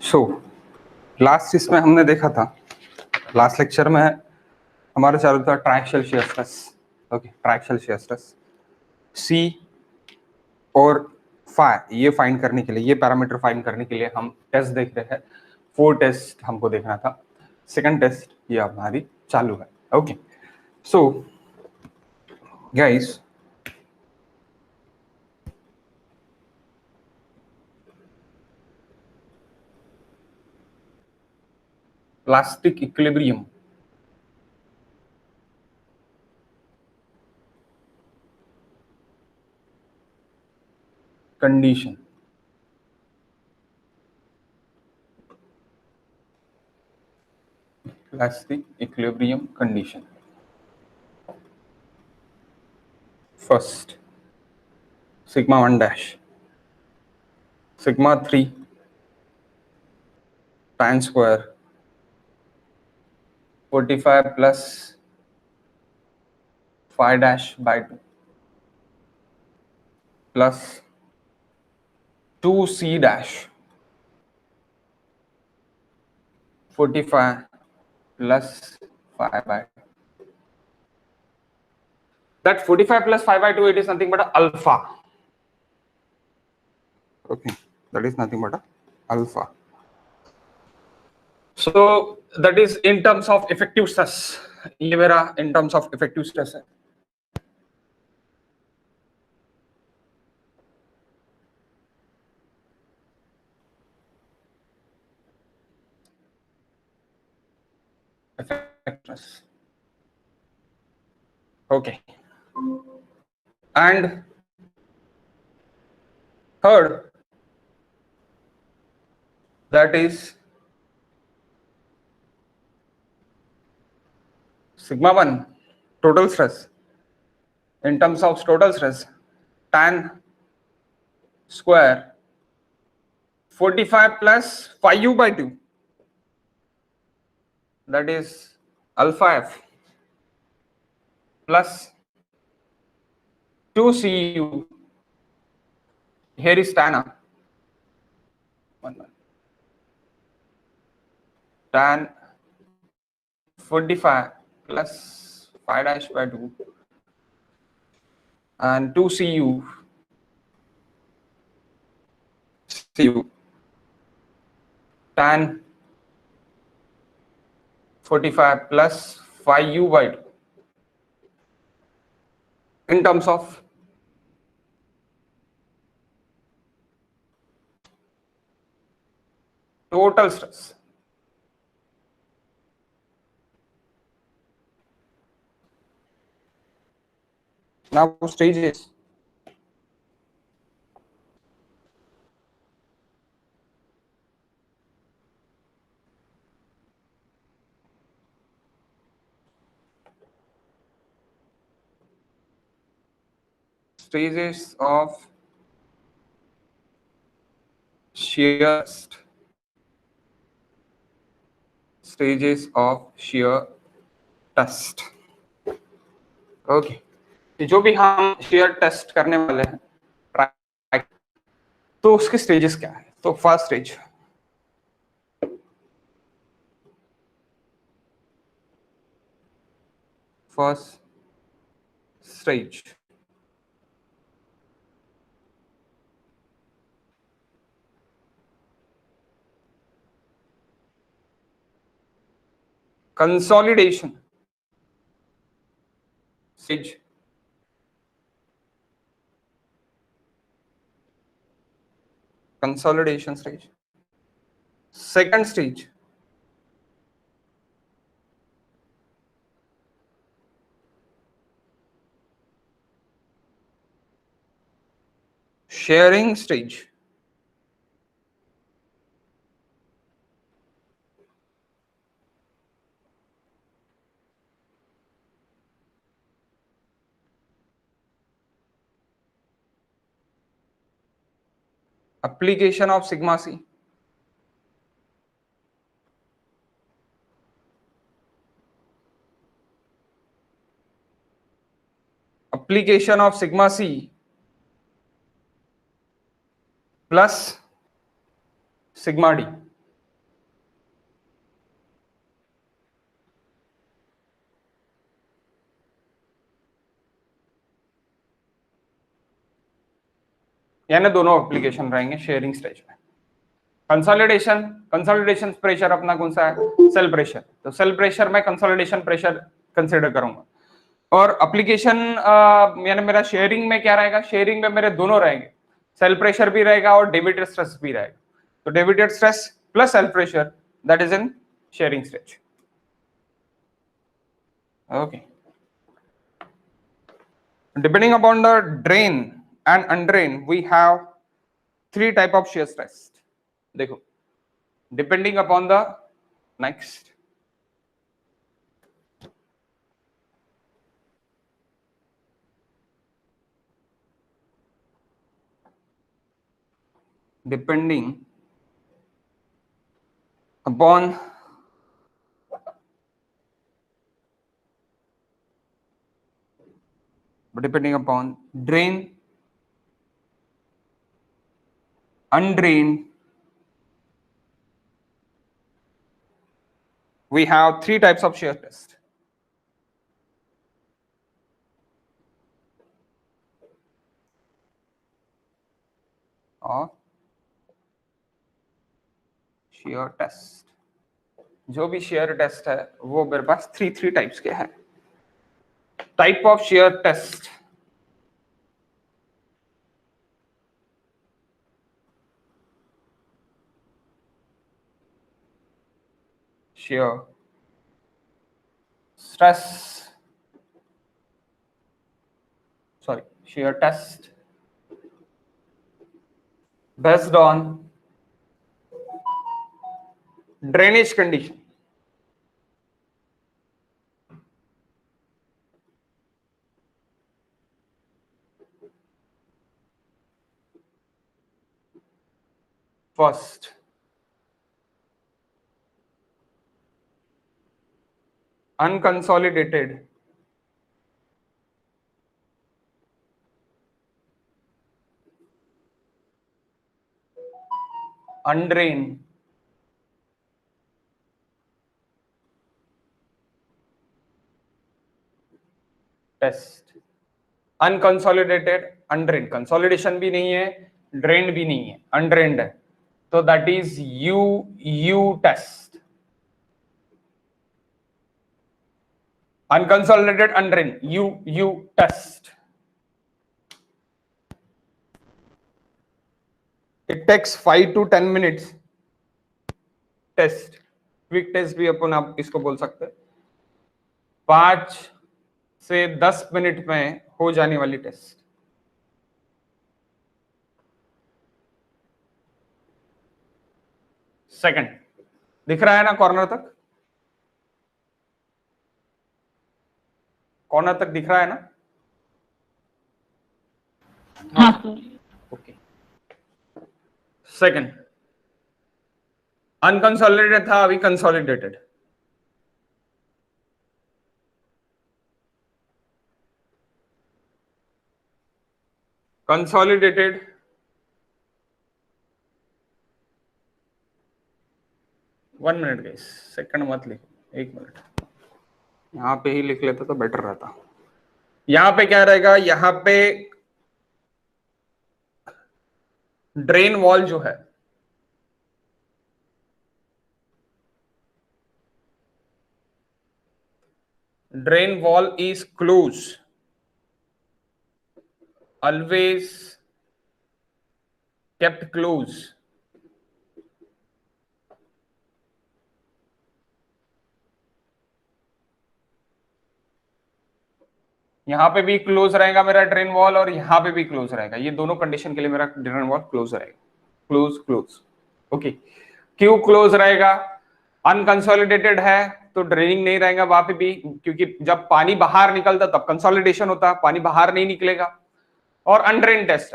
So last इसमें हमने देखा था, लास्ट लेक्चर में हमारा चालू था ट्राइक्शियल shear stress. Okay, ट्राइक्शियल shear stress सी और फाई, ये फाइंड करने के लिए, ये पैरामीटर फाइंड करने के लिए हम टेस्ट देख रहे हैं। 4 टेस्ट हमको देखना था। सेकंड टेस्ट ये हमारी चालू है। Okay, so guys, plastic equilibrium condition, plastic equilibrium condition. First, sigma 1 dash, sigma 3 tan square 45 plus phi dash by 2 plus 2c dash 45 plus phi by 2. That 45 plus phi by 2, it is nothing but a alpha. Okay, that is nothing but a alpha. So that is in terms of effective stress. ये मेरा in terms of effective stress है. Effective stress. Okay. And third, that is sigma 1 total stress. In terms of total stress, tan square 45 plus phi u by 2, that is alpha f plus 2cu, here is tan a, tan 45 plus phi dash by 2 and 2cu tan 45 plus phi u by 2 in terms of total stress. Now stages. Stages of shear test. Stages of shear test. Okay, जो भी हम shear test करने वाले हैं, तो उसके stages क्या है? तो first stage, consolidation stage, consolidation stage. Second stage, shearing stage. Application of sigma c. Application of sigma c plus sigma d. यानी दोनों एप्लीकेशन रहेंगे शेयरिंग स्टेज में। कंसोलिडेशन प्रेशर अपना कौन सा है? Cell pressure. तो सेल प्रेशर में कंसोलिडेशन प्रेशर कंसीडर करूंगा। और एप्लीकेशन यानी मेरा शेयरिंग में क्या रहेगा? शेयरिंग में मेरे दोनों रहेंगे, सेल प्रेशर भी रहेगा और डेविएटेड स्ट्रेस भी रहेगा। तो deviated stress plus cell pressure, that is in shearing stage. Okay. Depending upon the drain and undrain, we have three type of shear stress. देखो, depending upon the next. Depending upon drain, undrained, we have three types of shear test. और shear test, जो भी shear test है वो मेरे पास three types के हैं। Type of shear test, shear stress, sorry, shear test based on drainage condition. First, unconsolidated undrained test. Unconsolidated अनड्रेन्ड, consolidation भी नहीं है, ड्रेन्ड भी नहीं है, अनड्रेन्ड है, तो that is you test. Unconsolidated अनड्रेन्ड, you test. It takes 5 to 10 minutes test, quick test भी अपन आप इसको बोल सकते हैं। 5 से 10 मिनट में हो जाने वाली टेस्ट। सेकंड, दिख रहा है ना कॉर्नर तक? कॉर्नर तक दिख रहा है ना? हाँ सर। ओके। सेकंड, अनकंसोलिडेटेड था, अभी consolidated. Consolidated one minute guys, second मत लिखो, 1 मिनट यहां पे ही लिख लेता तो बेटर रहता। यहां पे क्या रहेगा? यहां पे ड्रेन वॉल जो है, drain wall is close, always kept close. यहां पे भी क्लोज रहेगा मेरा ड्रेन वॉल और यहां पे भी क्लोज रहेगा। ये दोनों कंडीशन के लिए मेरा ड्रेन वॉल क्लोज रहेगा, क्लोज। ओके, क्यों क्लोज रहेगा? अनकंसोलिडेटेड है तो ड्रेनिंग नहीं रहेगा वहां पे भी, क्योंकि जब पानी बाहर निकलता तब कंसोलिडेशन होता, पानी बाहर नहीं निकलेगा। और अनड्रेन टेस्ट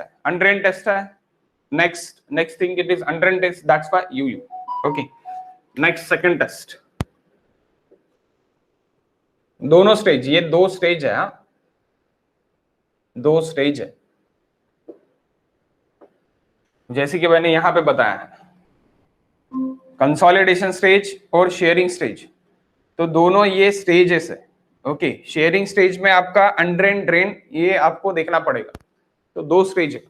है, next thing it is undrained test, that's why you okay. Next, second test, दोनों स्टेज, ये 2 स्टेज है, 2 स्टेज है जैसे कि मैंने यहां पे बताया है, कंसोलिडेशन स्टेज और शेयरिंग स्टेज। तो दोनों ये स्टेजेस है। ओके, शेयरिंग स्टेज में आपका अनड्रेन ड्रेन ये आपको देखना पड़ेगा। तो 2 स्टेज है,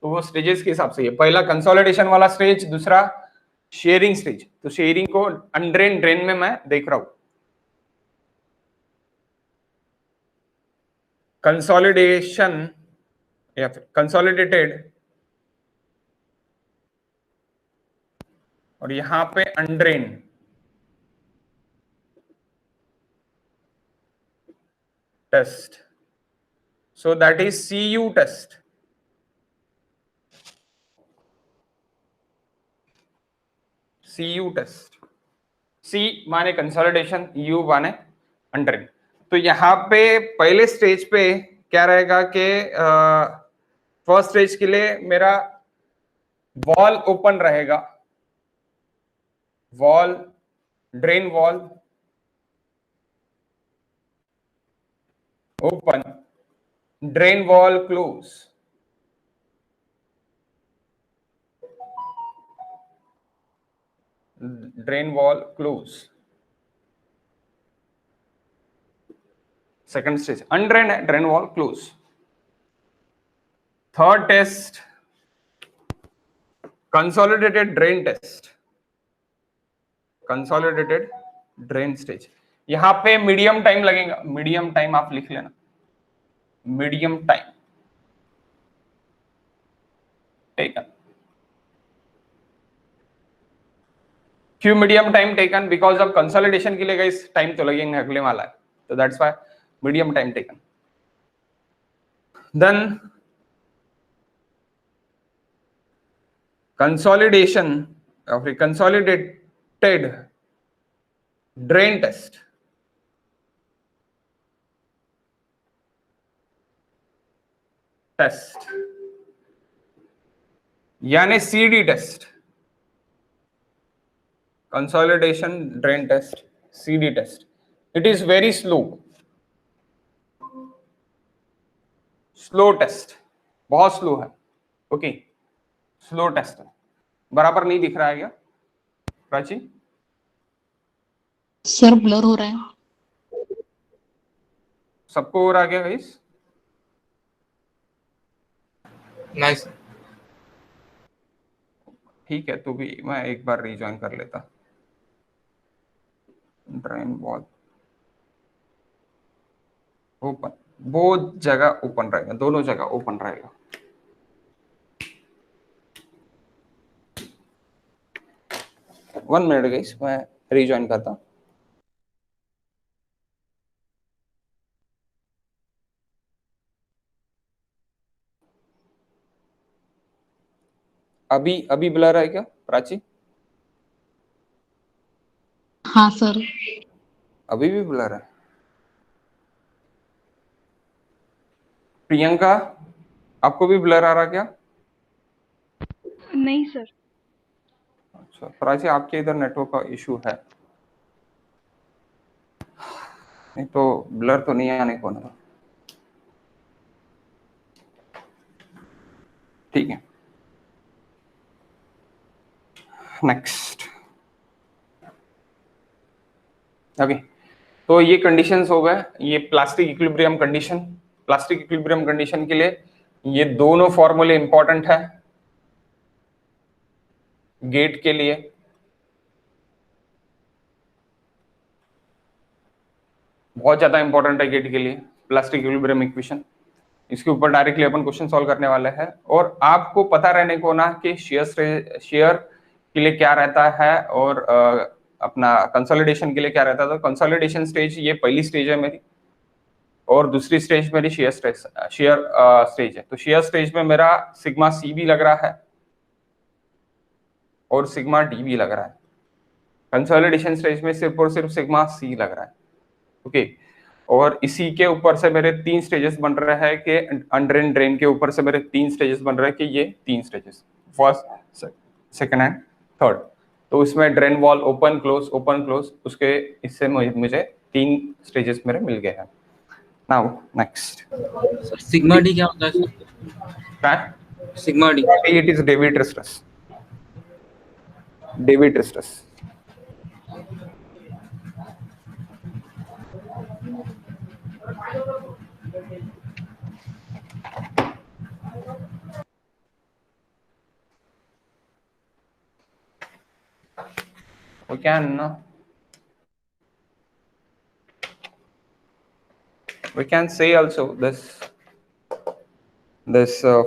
तो वो स्टेजेस के हिसाब से, ये पहला कंसोलिडेशन वाला स्टेज, दूसरा शेयरिंग स्टेज। तो शेयरिंग को अनड्रेन ड्रेन में मैं देख रहा हूं। कंसोलिडेशन या फिर कंसोलिडेटेड, और यहां पे undrained test, so that is CU test. CU test, C माने कंसोलिडेशन, U माने अनड्रेन। तो यहाँ पे पहले स्टेज पे क्या रहेगा कि फर्स्ट स्टेज के लिए मेरा वॉल ओपन रहेगा, valve, drain valve open, drain valve close, drain valve close. Second stage undrained है, drain valve close. Third test consolidated drain test, consolidated drain stage. यहां पे मीडियम टाइम लगेगा, मीडियम टाइम आप लिख लेना, मीडियम टाइम टेकन। क्यों medium time taken? Because of consolidation के लिए गाइस टाइम तो लगेंगे, अगले वाला है, तो that's why medium time taken. Then consolidation और कंसोलिडेटेड ड्रेन टेस्ट, यानी CD test, consolidation drain test, CD test. It is very slow, slow test, बहुत स्लो है। ओके, स्लो टेस्ट है। बराबर नहीं दिख रहा है क्या प्राची? सर ब्लर हो रहा है। सबको हो रहा क्या गाइस? नहीं सर। ठीक है, तो भी मैं एक बार रिजॉइन कर लेता। ड्रेन वॉल ओपन, बहुत जगह ओपन रहेगा, दोनों जगह ओपन रहेगा। वन मिनट गाइस, मैं रिजॉइन करता। अभी अभी ब्लर है क्या प्राची? हाँ सर। अभी भी ब्लर है। प्रियंका, आपको भी ब्लर आ रहा क्या? नहीं सर। अच्छा प्राची, आपके इधर नेटवर्क का इशू है, नहीं तो ब्लर तो नहीं आने को ना। ठीक है, नेक्स्ट। ओके, तो ये कंडीशंस हो गए, ये plastic equilibrium condition. Plastic equilibrium condition के लिए ये दोनों फॉर्मूले इंपॉर्टेंट है गेट के लिए। बहुत ज्यादा इंपॉर्टेंट है गेट के लिए प्लास्टिक इक्विलिब्रियम इक्वेशन। इसके ऊपर डायरेक्टली अपन क्वेश्चन सॉल्व करने वाले हैं, और आपको पता रहने को ना कि शेयर के लिए क्या रहता है और अपना कंसोलिडेशन के लिए क्या रहता है। तो कंसोलिडेशन स्टेज ये पहली स्टेज है मेरी, और दूसरी स्टेज मेरी शेयर स्टेज है। तो शेयर स्टेज में मेरा सिग्मा सी भी लग रहा है और सिग्मा डी भी लग रहा है। कंसोलिडेशन स्टेज में सिर्फ और सिर्फ सिग्मा सी लग रहा है। ओके, और इसी के ऊपर से मेरे 3 स्टेजेस बन रहे हैं कि अनड्रेन ड्रेन के ऊपर से मेरे 3 स्टेजेस बन रहे हैं कि ये 3 stages, first, second and third. तो इसमें ड्रेन वॉल ओपन क्लोज, उसके इससे मुझे 3 स्टेजेस मेरे मिल गए हैं। नाउ नेक्स्ट, सिग्मा डी क्या होता है सर? क्या? Sigma D it is deviator stress, David stress. we can say also this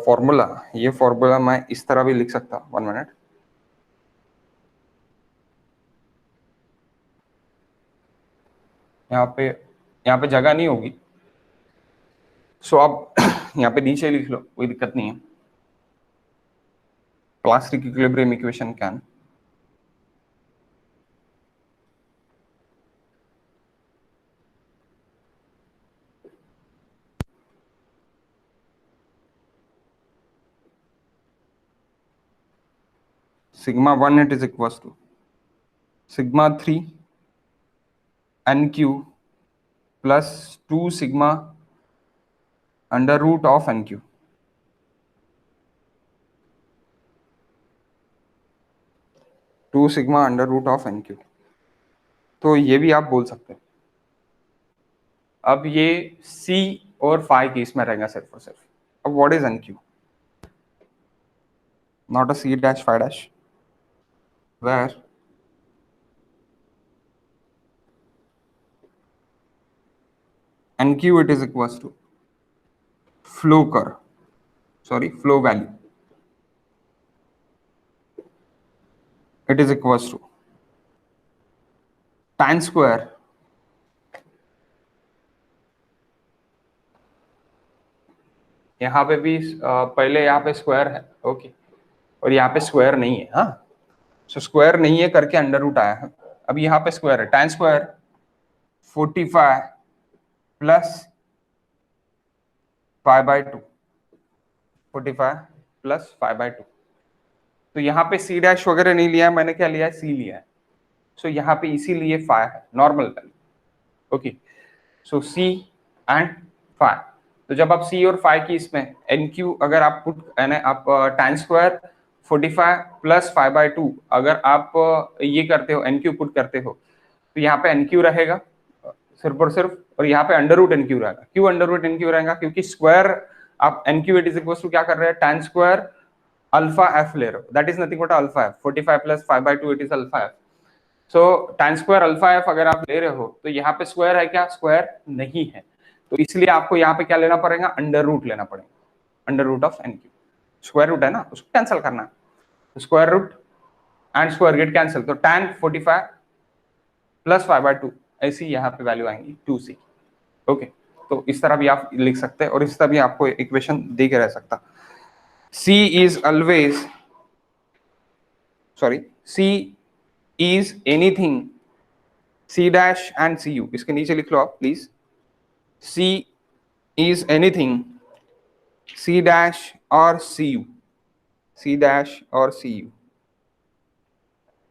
formula, ये formula मैं इस तरह भी लिख सकता हूँ. 1 minute. यहाँ पे जगह नहीं होगी, सो आप यहाँ पे नीचे लिख लो, कोई दिक्कत नहीं है. Plastic equilibrium equation can sigma 1 it is equals to sigma 3 nq plus 2 sigma under root of nq. Two sigma under root of n q. तो ये भी आप बोल सकते हैं. अब ये सी और फाई केस में रहेगा सिर्फ और सिर्फ. अब what is n q? Not a c dash phi dash, where n q it is equals to flow flow value. It is equals to tan square यहाँ पे भी पहले यहाँ पे स्क्वायर है, ओके, और यहाँ पे स्क्वायर नहीं है. हाँ, सो स्क्वायर नहीं है करके अंडर रूट आया है. अब यहाँ पे स्क्वायर है. tan square 45 plus 5/2, 45 plus 5/2. तो यहाँ पे सी डैश वगैरह नहीं लिया है मैंने, क्या लिया है? सी लिया है. सो यहाँ पे इसीलिए 5 है normal value. Okay, so c and 5. तो जब आप सी और 5 की इसमें एन क्यू अगर आप पुट आप tan स्क्वायर 45 प्लस 5/2 अगर आप ये करते हो, एन क्यू पुट करते हो, तो यहाँ पे एन क्यू रहेगा सिर्फ और सिर्फ, और यहाँ पे अंडर रूट एन क्यू रहेगा. क्यों अंडर रूट एन क्यू रहेगा? क्योंकि स्क्वायर आप n q it is equal to क्या कर रहे हैं? tan स्क्वायर अल्फा एफ ले रहे हो, that is nothing but alpha F. 45 plus 5/2 it is alpha F. So tan square alpha F अगर आप ले रहे हो तो यहाँ पे स्क्वायर है क्या? स्क्वायर नहीं है. तो इसलिए आपको यहाँ पे क्या लेना पड़ेगा? अंडर रूट लेना पड़ेगा. Under root of n q. Square root है ना, उसको कैंसिल करना है. Square root and square get cancel. तो tan 45 प्लस 5/2 ऐसी यहाँ पे वैल्यू आएंगी 2c. ओके, तो इस तरह भी आप लिख सकते हैं, और इस तरह भी आपको इक्वेशन दे के रह सकता. c is always c is anything c dash and cu. इसके नीचे लिख लो आप please. c is anything c dash or cu, c dash or cu,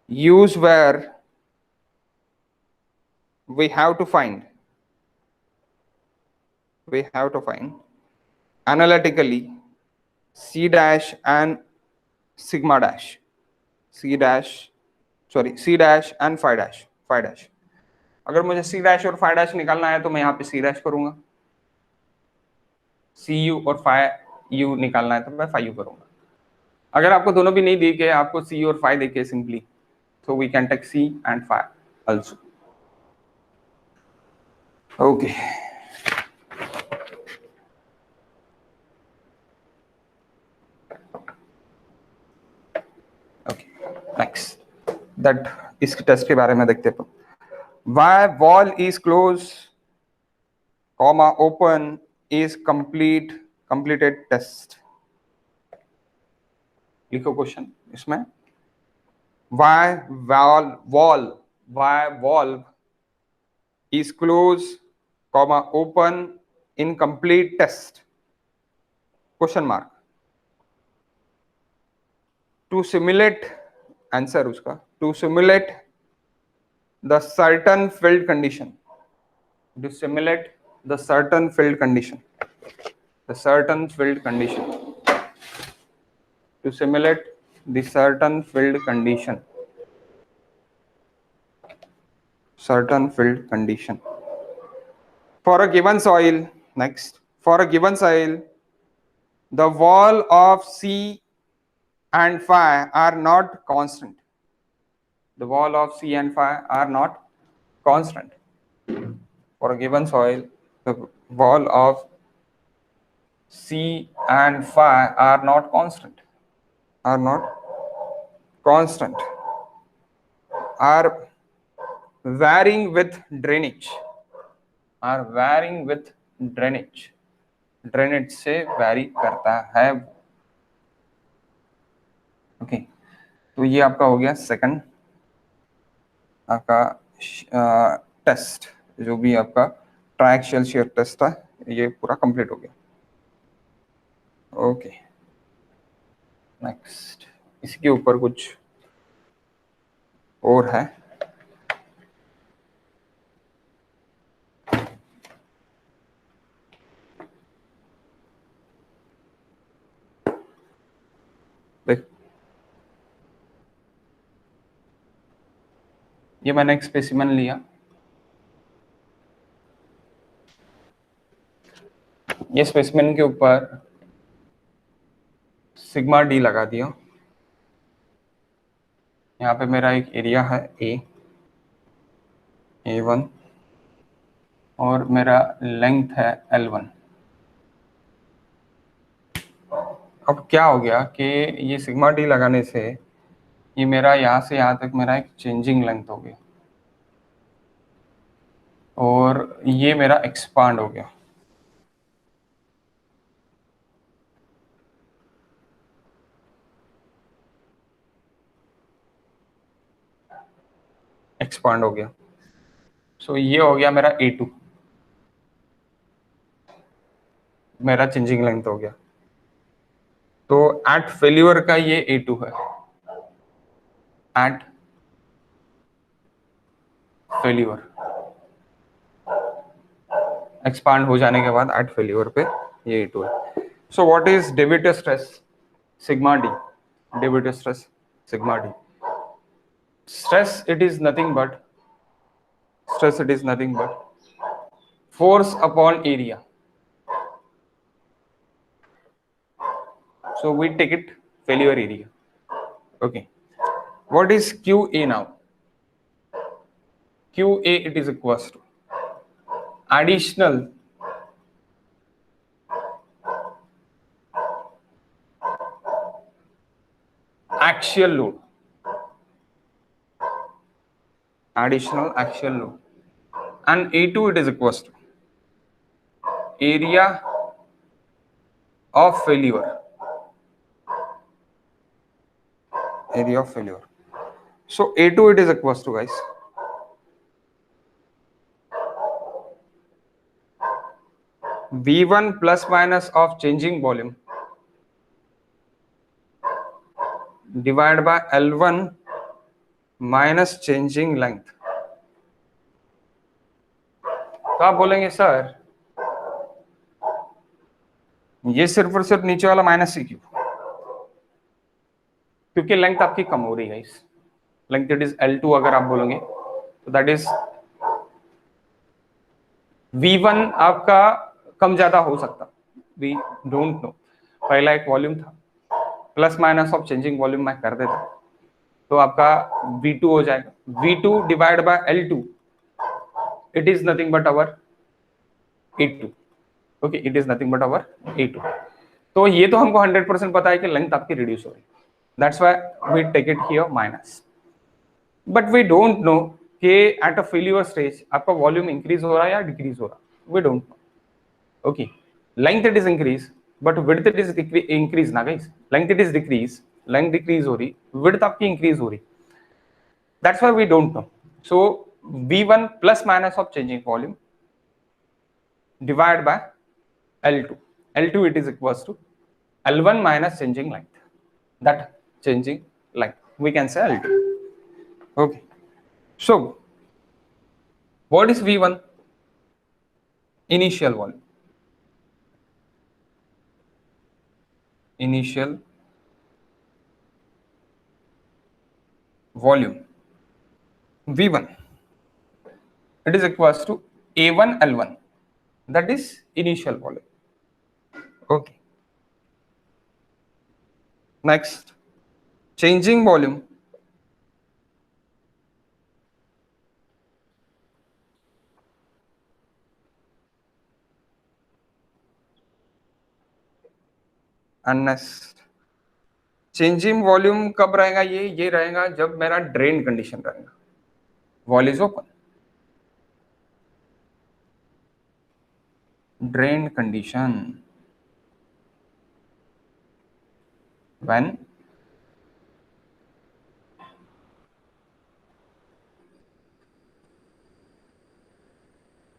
use where we have to find analytically c dash and sigma dash, c dash and phi dash. अगर मुझे c dash और phi dash निकालना है तो मैं यहाँ पे c dash करूंगा. सी यू और फाई यू निकालना है तो मैं फाई यू करूंगा. अगर आपको दोनों भी नहीं दिए, आपको सी और फाई देखे simply, so we can take c and phi also. Okay, next that इस टेस्ट के बारे में देखते हैं. why wall is closed comma open is completed test. लिखो क्वेश्चन इसमें. why valve is closed comma open in complete test, question mark. to simulate answer उसका, to simulate the certain field condition, to simulate the certain field condition, to simulate the certain field condition for a given soil. Next, for a given soil the wall of C and phi are not constant. the wall of C and phi are not constant. For a given soil, the wall of C and phi are not constant. Are not constant. Are varying with drainage. Are varying with drainage. Drainage से vary करता है. Okay, तो ये आपका हो गया second आपका test, जो भी आपका ट्राइएक्सियल शियर टेस्ट था, ये पूरा कंप्लीट हो गया. ओके, नेक्स्ट इसके ऊपर कुछ और है. देख, ये मैंने एक स्पेसिमेन लिया. ये स्पेसिमेन के ऊपर सिग्मा डी लगा दिया. यहाँ पे मेरा एक एरिया है A1 और मेरा लेंथ है L1. अब क्या हो गया कि ये सिग्मा डी लगाने से ये मेरा यहाँ से यहाँ तक मेरा एक चेंजिंग लेंथ हो गया और ये मेरा एक्सपांड हो गया. एक्सपांड हो गया. सो ये हो गया मेरा A2, मेरा चेंजिंग लेंथ हो गया. तो एट फेल्यूर का ये A2 है. एट फेल्यूर एक्सपांड हो जाने के बाद एट फेल्यूर पे ये A2 है. So what is deviator stress? Sigma D. Deviator stress sigma D. Stress it is nothing but force upon area. So we take it failure area. Okay, what is QA now? QA it is equals to additional axial load. Additional axial load, and A2 it is equals to area of failure. Area of failure. So A2 it is equals to, guys, V1 plus minus of changing volume divided by L1 minus changing length. तो आप बोलेंगे sir ये सिर्फ और सिर्फ नीचे वाला minus ही क्यों? क्योंकि लेंथ आपकी कम हो रही है. इस लेंथ इट इज L2 अगर आप बोलोगे तो दैट इज V1 आपका कम ज्यादा हो सकता. We don't know. पहला एक वॉल्यूम था, plus minus of changing volume मैं कर देता तो आपका V2 हो जाएगा. V2 divide by L2 it is nothing but our A2. Okay, it is nothing but our A2. तो ये तो हमको 100% पता है कि लेंथ आपकी रिड्यूस हो रही है. That's why we take it here minus. But we don't know कि एट अ फेल्यूर स्टेज आपका वॉल्यूम इंक्रीज हो रहा है या डिक्रीज हो रहा है. We don't know. Okay, length it is increase but width it is increase ना guys. Length it is decrease, length decrease हो रही, विड्थ आपकी इंक्रीज हो रही. That's why we don't know. So V1 plus minus of changing volume divide by L2. L2 it is equals to L1 minus changing length. That changing length we can say L2. Okay, so what is V1? Initial volume. Initial volume V1 it is equals to A1 L1. That is initial volume. Okay, next changing volume NS. Changing volume कब रहेगा? ये रहेगा जब मेरा drain condition रहेगा, wall is open. Drain condition when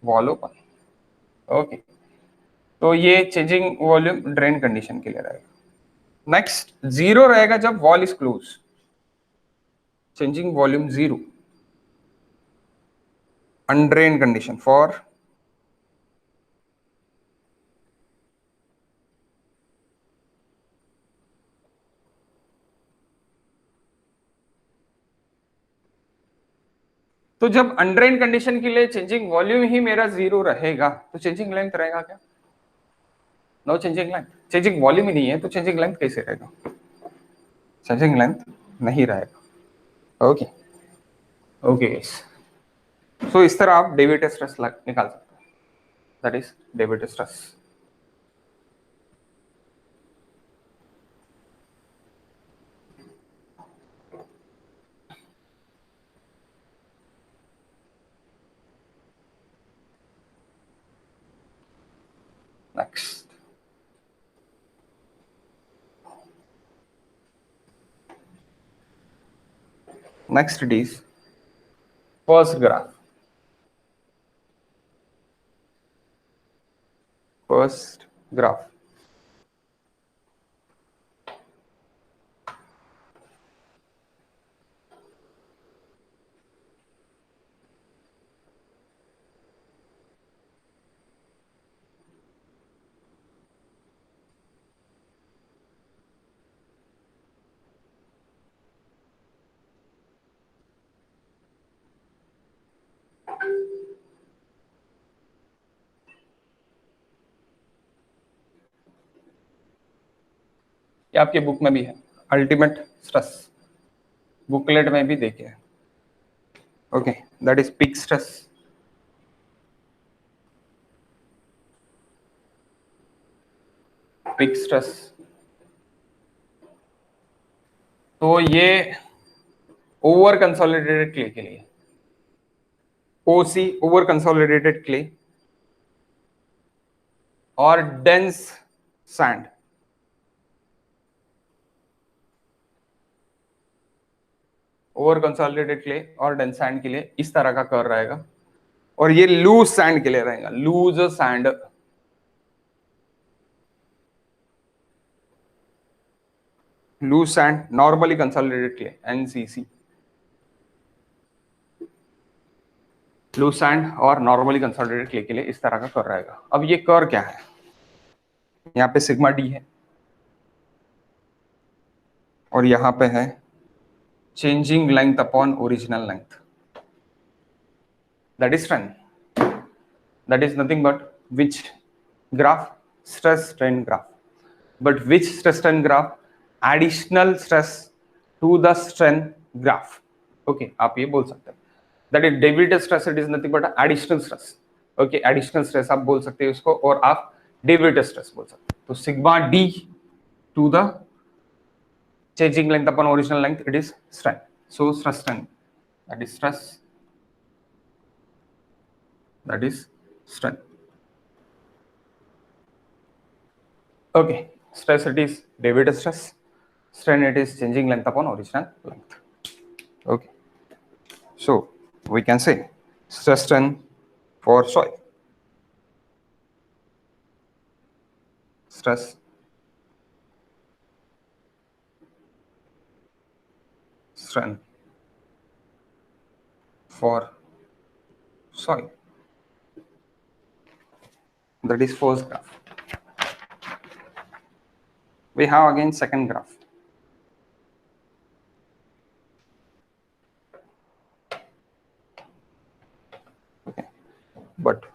valve open. Okay, तो ये changing volume drain condition के लिए रहेगा। नेक्स्ट, जीरो रहेगा जब valve is close. Changing volume zero, undrained condition for तो जब अनड्रेन कंडीशन के लिए चेंजिंग वॉल्यूम ही मेरा जीरो रहेगा तो चेंजिंग लेंथ रहेगा क्या? No changing length. Changing volume ही नहीं है तो चेंजिंग लेंथ कैसे रहेगा? चेंजिंग लेंथ नहीं रहेगा। ओके ओके गाइस, सो इस तरह आप डेविड स्ट्रेस निकाल सकते हैं, that is deviator stress. Next, next it is first graph. First graph. ये आपके बुक में भी है, अल्टीमेट स्ट्रेस बुकलेट में भी देखे है। Okay, that is peak stress. Peak stress, तो ये ओवर कंसोलिडेटेड क्ले के लिए, ओसी ओवर कंसोलिडेटेड क्ले और dense sand, over consolidated clay और डेंस सैंड के लिए इस तरह का कर्व रहेगा, और ये लूज सैंड के लिए रहेगा, loose sand. Loose sand normally consolidated clay, NCC. Loose sand और नॉर्मली कंसोलिडेटेड क्ले के लिए इस तरह का कर्व रहेगा। अब ये कर्व क्या है? यहाँ पे सिग्मा डी है और यहाँ पे है changing length upon original length, that is strength. That is nothing but which graph? Stress strain graph. But which stress strain graph? Additional stress to the strain graph. Okay, आप ये बोल सकते हैं that is deviator stress, it is nothing but additional stress. Okay, additional stress आप बोल सकते हैं उसको, और आप डेविड स्ट्रेस बोल सकते हैं। तो sigma D to the changing length upon original length, it is strain. So stress strain, that is stress, that is strain. Okay, stress it is David stress, strain it is changing length upon original length. Okay, so we can say stress strain for soil, stress strain for soil, that is first graph. We have again second graph. Okay, but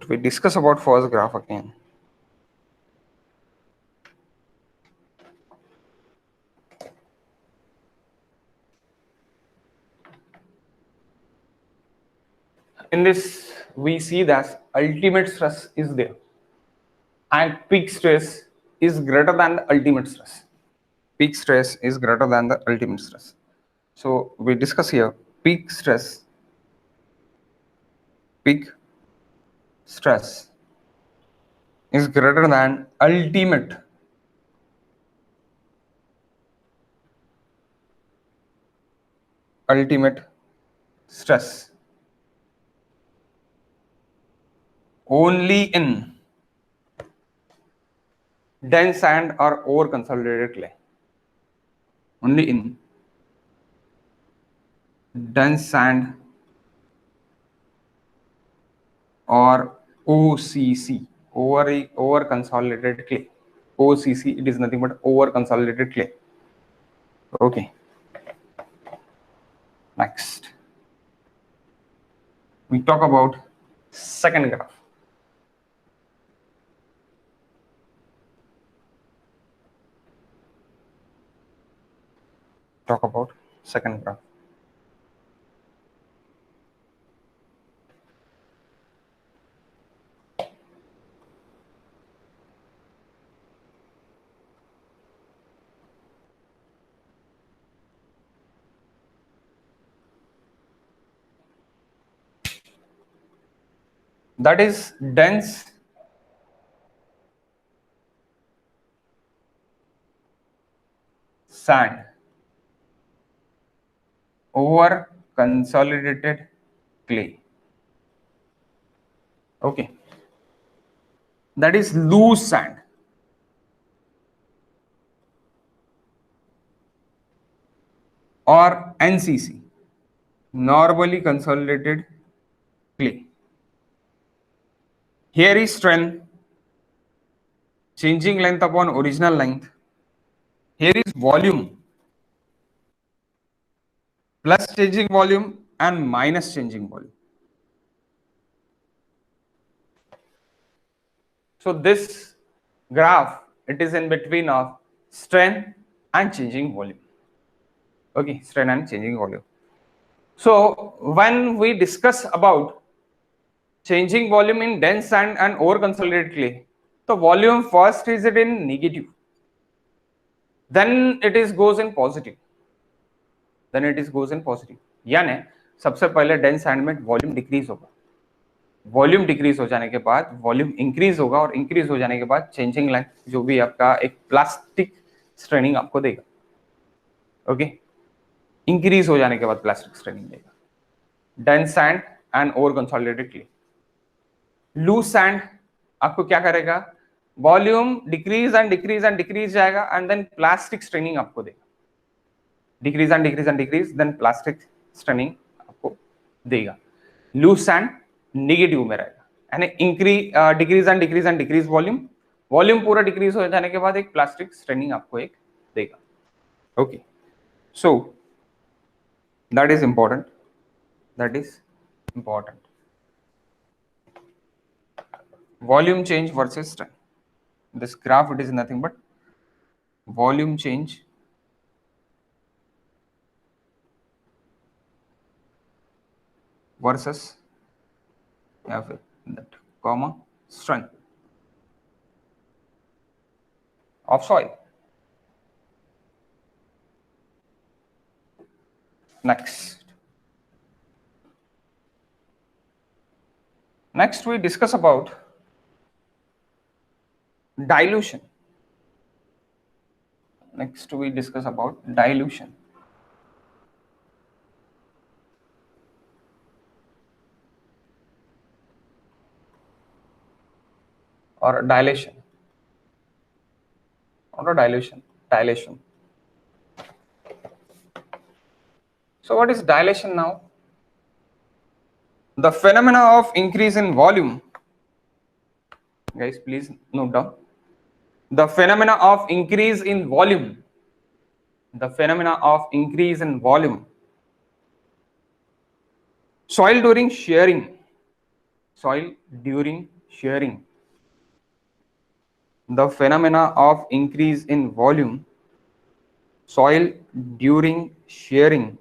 we discuss about first graph again. In this, we see that ultimate stress is there. and peak stress is greater than the ultimate stress. Peak stress is greater than the ultimate stress. So we discuss here peak stress is greater than ultimate stress only in dense sand or over consolidated clay. Only in dense sand or OCC, over consolidated clay. OCC, it is nothing but over consolidated clay. Okay. Next, we talk about second graph. Talk about second graph. That is dense sand over consolidated clay. Okay. That is loose sand. Or NCC, normally consolidated clay. Here is strength, changing length upon original length. Here is volume, plus changing volume and minus changing volume. So this graph, it is in between of strength and changing volume. Okay, strength and changing volume. So when we discuss about changing volume in dense sand and over consolidated clay, the volume first is it in negative, then it is goes in positive, यानी सबसे पहले dense sand में volume decrease होगा, volume decrease हो जाने के बाद volume increase होगा, और इंक्रीज हो जाने के बाद चेंजिंग लेंथ जो भी आपका एक प्लास्टिक स्ट्रेनिंग आपको देगा. ओके, इंक्रीज हो जाने के बाद प्लास्टिक स्ट्रेनिंग देगा. Dense sand and over consolidated clay. Loose sand आपको क्या करेगा, volume decrease and decrease and decrease जाएगा एंड देन प्लास्टिक स्ट्रेनिंग आपको देगा. Decrease and decrease and decrease, then plastic straining आपको देगा. लूज सैंड नेगेटिव में रहेगा, यानी increase decrease and decrease and decrease volume, volume पूरा डिक्रीज हो जाने के बाद एक प्लास्टिक स्ट्रेनिंग आपको एक देगा. Okay, so that is important, that is important. Volume change versus strength. This graph, it is nothing but volume change versus that comma strength of soil. Next we discuss about dilution. Next we discuss about dilution. Or dilation. Or dilation. So what is dilation now? The phenomena of increase in volume. Guys, please note down. The phenomena of increase in volume. The phenomena of increase in volume. Soil during shearing. Soil during shearing. The phenomena of increase in volume. Soil during shearing.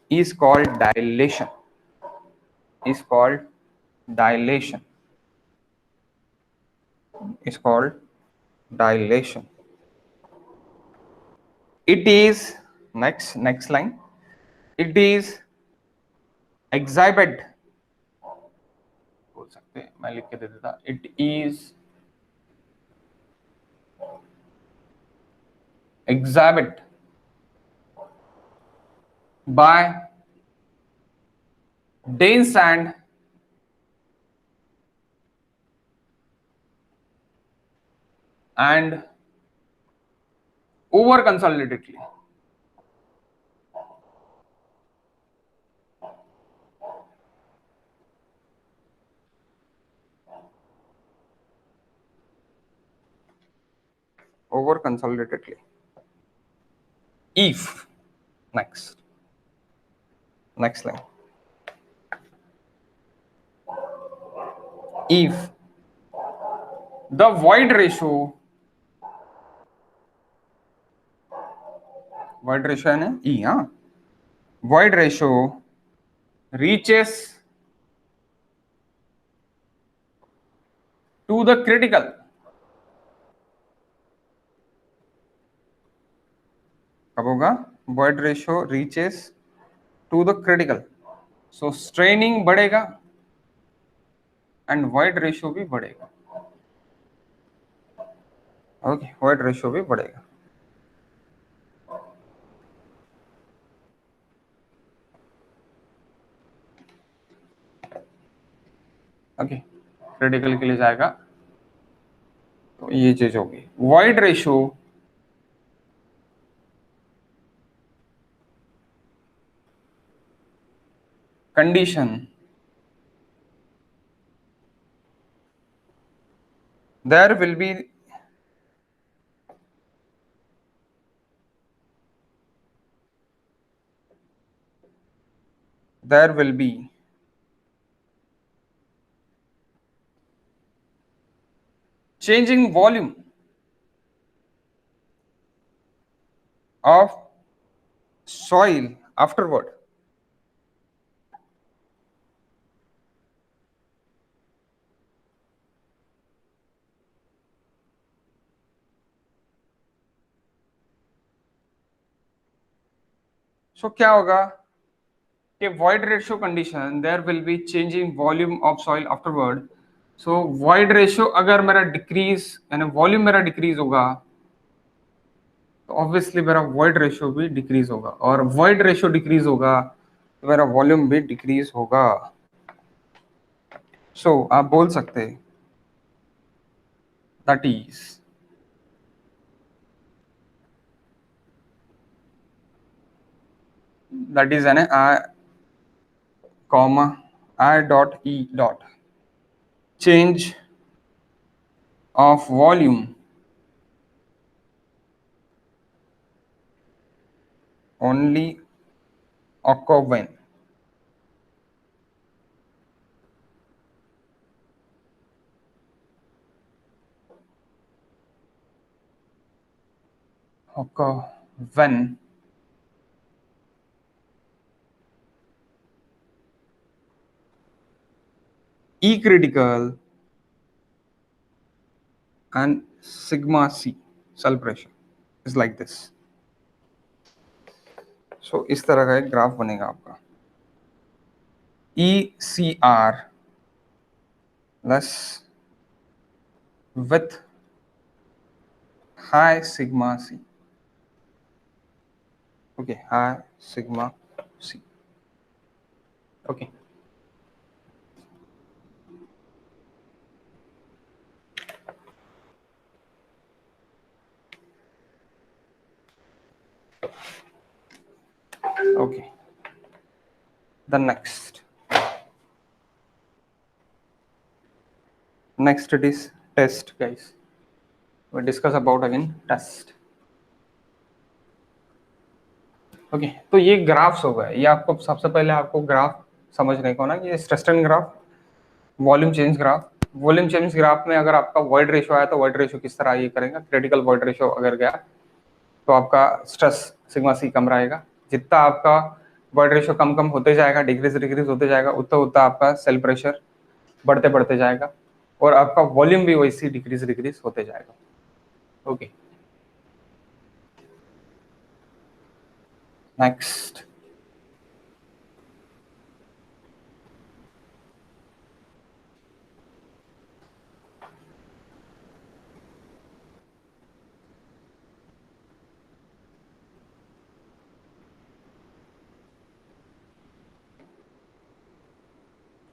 Is called dilation. Is called Dilation is called dilation. It is next line. It is exhibit, बोल सकते हैं, मैं लिख के दे देता. It is exhibit by dense and over consolidatedly. Over consolidatedly. If next line. If the void ratio है ना E, हाँ, void ratio reaches to the critical, कब होगा? void ratio reaches to the critical, so straining बढ़ेगा and void ratio भी बढ़ेगा. Okay, void ratio भी बढ़ेगा. ओके, क्रिटिकल के लिए जाएगा तो ये चीज होगी. void ratio condition, there will be changing volume of soil afterward. So क्या होगा कि void ratio condition, there will be changing volume of soil afterward. So void ratio अगर मेरा decrease यानी volume मेरा decrease होगा तो obviously मेरा void ratio भी decrease होगा, और void ratio decrease होगा तो मेरा volume भी decrease होगा. So आप बोल सकते हैं that is यानी I comma I dot E dot change of volume only occur when E critical and sigma C cell pressure is like this. So इस तरह का एक ग्राफ बनेगा आपका. ECR less with high sigma C. Okay, high sigma C. Okay. Okay. The next it is test, guys. We discuss about again test. Okay तो ये graphs हो गए. ये आपको सबसे पहले आपको ग्राफ समझने को ना कि stress strain graph, volume change graph. Volume change graph में अगर आपका वॉइड रेशियो आया तो वॉइड रेशियो किस तरह ये करेगा. क्रिटिकल वॉइड रेशियो अगर गया तो आपका स्ट्रेस सिग्मा सी कम रहेगा. जितना आपका वॉइड रेशियो कम होते जाएगा, डिक्रीज होते जाएगा, उतना आपका सेल प्रेशर बढ़ते बढ़ते जाएगा और आपका वॉल्यूम भी वैसे डिक्रीज होते जाएगा। Okay, next.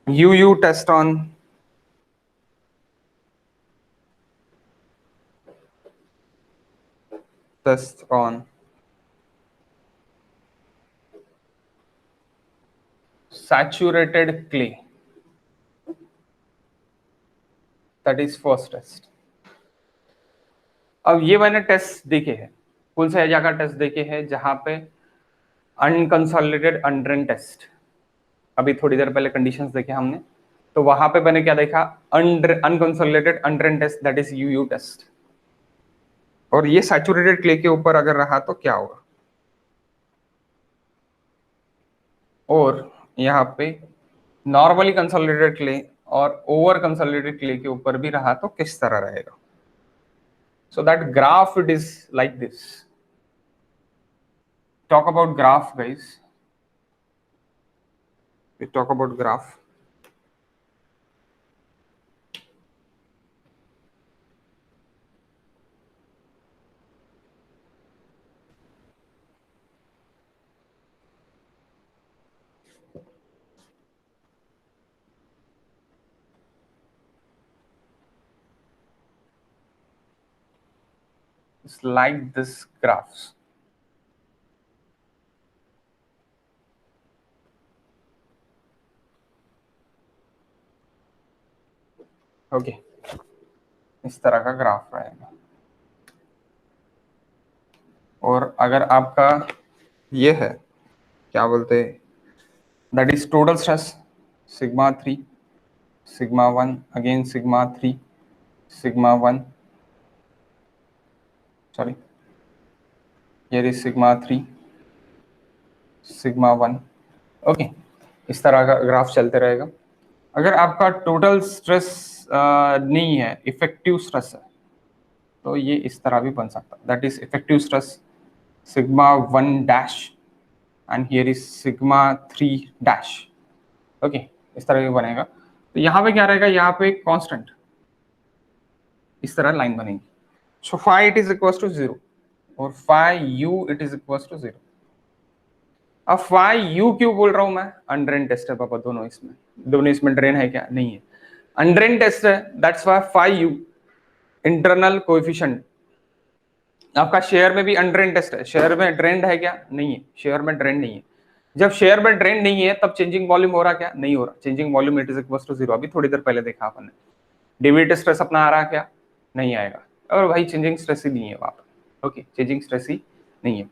UU test on saturated clay, that is first test। अब ये मैंने टेस्ट देखे हैं, कौन सा जगह टेस्ट देखे हैं जहां पे अनकंसोलिडेटेड अनड्रेन टेस्ट, अभी थोड़ी देर पहले कंडीशंस देखे हमने, तो वहां पे मैंने क्या देखा, unconsolidated undrained test, that is UU test. और ये सैचुरेटेड क्ले के ऊपर अगर रहा तो क्या होगा, और यहाँ पे नॉर्मली कंसोलिडेटेड क्ले और ओवर कंसोलिडेटेड क्ले के ऊपर भी रहा तो किस तरह रहेगा। So that graph it is like this. Talk about graph guys, we talk about graph। It's like this graphs। Okay, इस तरह का ग्राफ रहेगा। और अगर आपका ये है, क्या बोलते हैं, that is total stress sigma 3 sigma 1 again sigma 3 sigma 1, sorry ये सिग्मा 3 सिग्मा 1। ओके, इस तरह का ग्राफ चलते रहेगा। अगर आपका टोटल स्ट्रेस नहीं है, इफेक्टिव स्ट्रेस है, तो ये इस तरह भी बन सकता है, that is effective stress sigma 1 dash and here is sigma 3 dash. Okay, इस तरह भी बनेगा। तो यहाँ पे क्या रहेगा, यहाँ पे कांस्टेंट इस तरह लाइन बनेगी। So phi it is equal to 0 और phi u it is equal to 0। अब फाई यू क्यों बोल रहा हूं मैं, अनड्रेन टेस्ट है पापा, दोनों इसमें ड्रेन है क्या, नहीं है, अनड्रेन टेस्ट है, that's why phi u internal coefficient. आपका शेयर में भी अनड्रेन टेस्ट है, शेयर में ड्रेन है क्या, नहीं है, शेयर में ड्रेन नहीं है। जब शेयर में ड्रेन नहीं है तब चेंजिंग वॉल्यूम हो रहा क्या, नहीं हो रहा, changing volume it is equal to 0। अभी थोड़ी देर पहले देखा अपन ने। डेविएटिव स्ट्रेस अपना आ रहा क्या, नहीं आएगा, और भाई चेंजिंग स्ट्रेस ही नहीं है वहां पर। ओके, चेंजिंग स्ट्रेस ही नहीं है,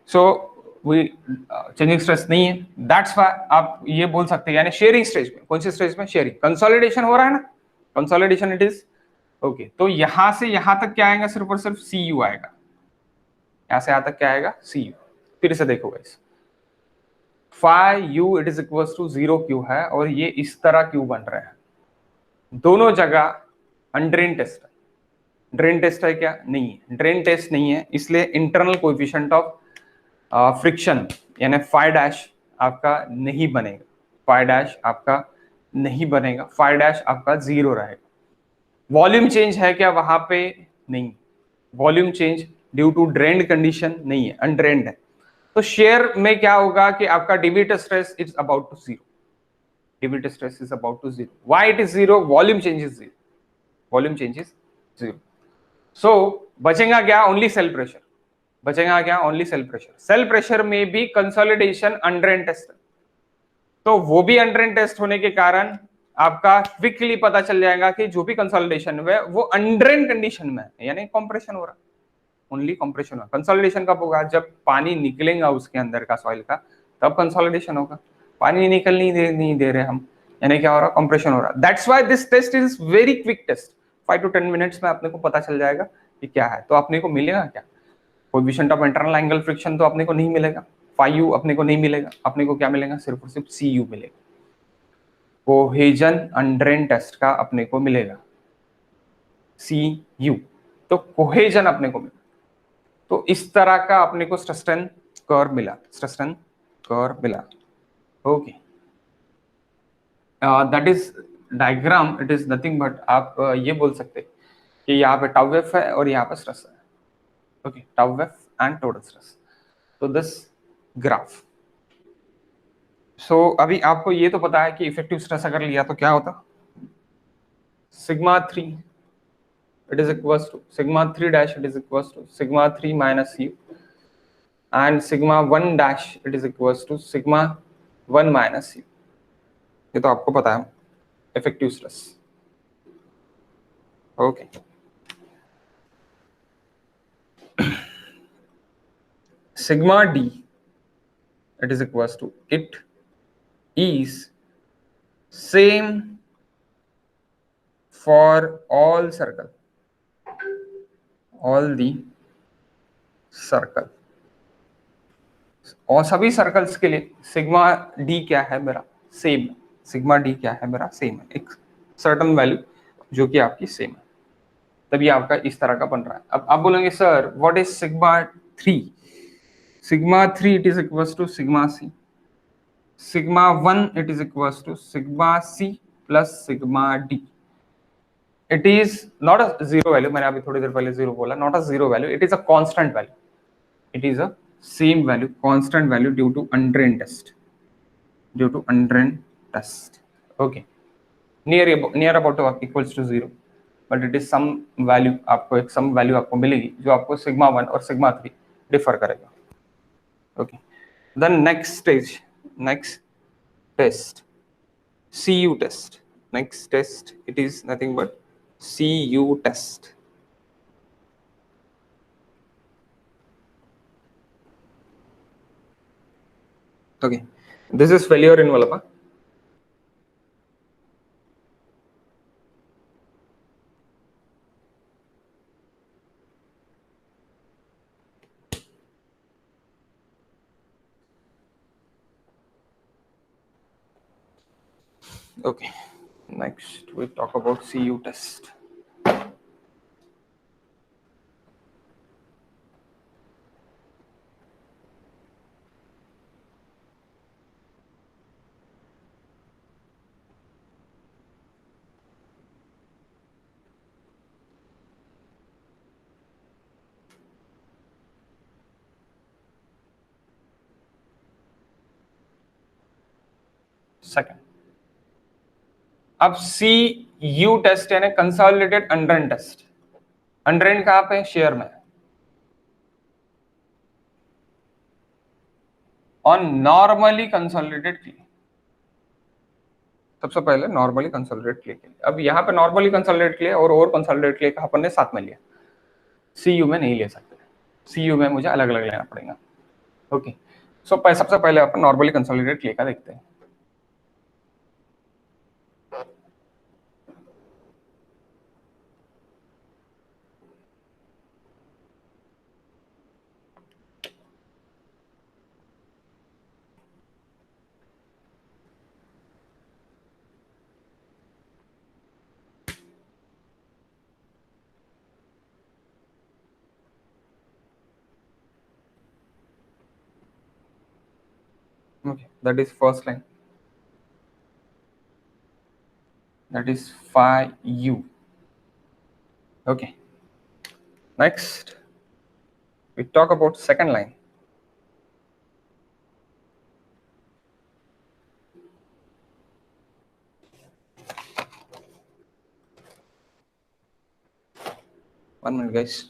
सो चेंजिंग स्ट्रेस नहीं है, दैट्स व्हाई आप ये बोल सकते हैं। यानी शेयरिंग स्टेज में, कौन सी स्टेज में, शेयरिंग, कंसोलिडेशन हो रहा है ना, कंसोलिडेशन इट इज ओके। तो यहां से यहां तक क्या आएगा, सिर्फ और सिर्फ सी यू आएगा, यहां से यहां तक क्या आएगा, सी यू। फिर से देखो guys, phi u it is equal to 0 क्यों है, और ये इस तरह क्यों बन रहे हैं, दोनों जगह अनड्रेन टेस्ट है। ड्रेन टेस्ट है क्या, नहीं है, ड्रेन टेस्ट नहीं है, इसलिए इंटरनल कोएफिशिएंट ऑफ फ्रिक्शन यानी फाई डैश आपका नहीं बनेगा, फाई डैश आपका नहीं बनेगा, फाई डैश आपका 0 रहेगा। वॉल्यूम चेंज है क्या वहां पे, नहीं, volume change due to drained condition नहीं है, अनड्रेन्ड है। तो शेयर में क्या होगा कि आपका deviator stress is about to 0, deviator stress is about to 0। Why it is 0, volume changes 0, volume changes 0। So बचेगा क्या, ओनली सेल प्रेशर, बचेगा क्या, only cell pressure. Cell pressure में भी कंसोलिडेशन अनड्रेन टेस्ट है, तो वो भी अनड्रेन टेस्ट होने के कारण आपका क्विकली पता चल जाएगा कि जो भी कंसोलिडेशन हुआ वो अनड्रेन कंडीशन में है, यानी कंप्रेशन हो रहा है, ओनली कंप्रेशन होगा। कंसोलिडेशन कब होगा, जब पानी निकलेगा उसके अंदर का सॉइल का, तब कंसोलिडेशन होगा। पानी निकल नहीं दे रहे हम, यानी क्या हो रहा, कंप्रेशन हो रहा। That's why this test is very quick test, 5 to 10 minutes में अपने को पता चल जाएगा कि क्या है। तो अपने को मिलेगा क्या, coefficient of internal angle friction तो अपने को नहीं मिलेगा, फाई यू अपने को नहीं मिलेगा, अपने को क्या मिलेगा, सिर्फ और सिर्फ सी यू मिलेगा। कोहेजन अंडरेन टेस्ट का अपने को मिलेगा, CU। तो कोहेजन अपने को मिला, तो इस तरह का अपने को स्ट्रेस्टन कर्व मिला, स्ट्रेस्टन कर्व मिला। Okay, that is diagram, it is nothing but आप ये बोल सकते कि यहाँ पे टाउ एफ है और यहाँ पे स्ट्रेस है। Okay, tau F and total stress, तो दिस ग्राफ। सो अभी आपको ये तो पता है कि इफेक्टिव स्ट्रेस अगर लिया तो क्या होता, sigma 3 it is equals to sigma 3 dash, it is equals to sigma 3 minus u, and sigma 1 dash it is equals to sigma 1 minus u। ये तो आपको पता है effective stress. Okay, sigma d it is equals to, it is same for all circle, all the circle, और सभी circles के लिए sigma D क्या है मेरा, सेम। सिग्मा डी क्या है मेरा, सेम है, एक सर्टन वैल्यू जो कि आपकी सेम है, तभी आपका इस तरह का बन रहा है। अब आप बोलेंगे sir what is sigma 3? Sigma 3 it is equals to sigma C, sigma 1 it is equals to sigma C plus sigma D. It is not a zero value, मैंने अभी थोड़ी देर पहले जीरो बोला, not a zero value, it is a constant value, it is a same value, constant value due to undrained test, due to undrained test। okay, near about to equals to 0, but it is some value, आपको एक some value आपको मिलेगी जो आपको sigma 1 और sigma 3 differ करेगा। okay, then next stage, next test, CU test। next test, it is nothing but CU test। okay, this is failure envelope। okay, next we talk about CU test। Second, अब CU test यानी consolidated अंडरएंड test. अंडरएंड कहां पे, share में, on normally consolidated clay. सबसे पहले normally consolidated clay के लिए, अब यहाँ पे नॉर्मली कंसोलिडेटेड क्ले और ओवर कंसोलिडेटेड क्ले का अपन ने साथ में लिया, CU में नहीं ले सकते, CU में मुझे अलग अलग लेना पड़ेगा। ओके, सो सबसे पहले अपन नॉर्मली कंसोलिडेटेड क्ले का देखते हैं। Okay, that is first line, that is phi u। okay, next we talk about second line। one minute guys।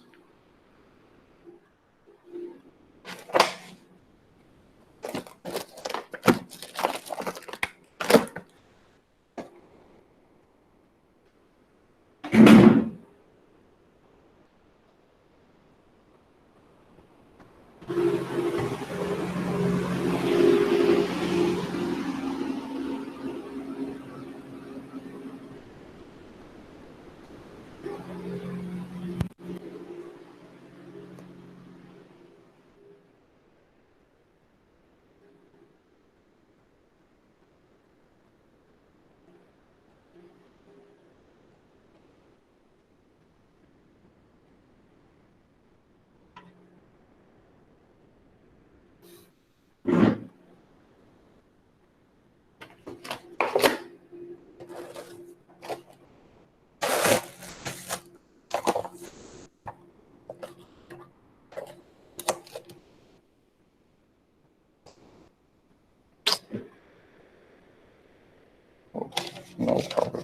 No problem.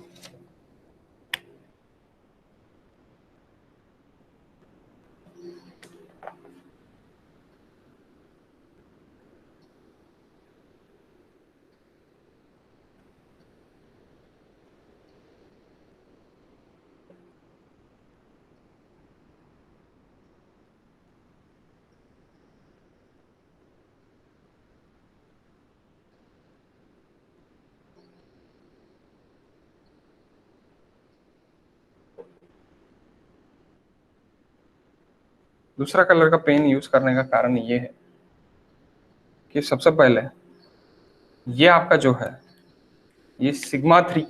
दूसरा कलर का पेन यूज करने का कारण ये है कि सबसे पहले ये आपका जो है ये सिग्मा 3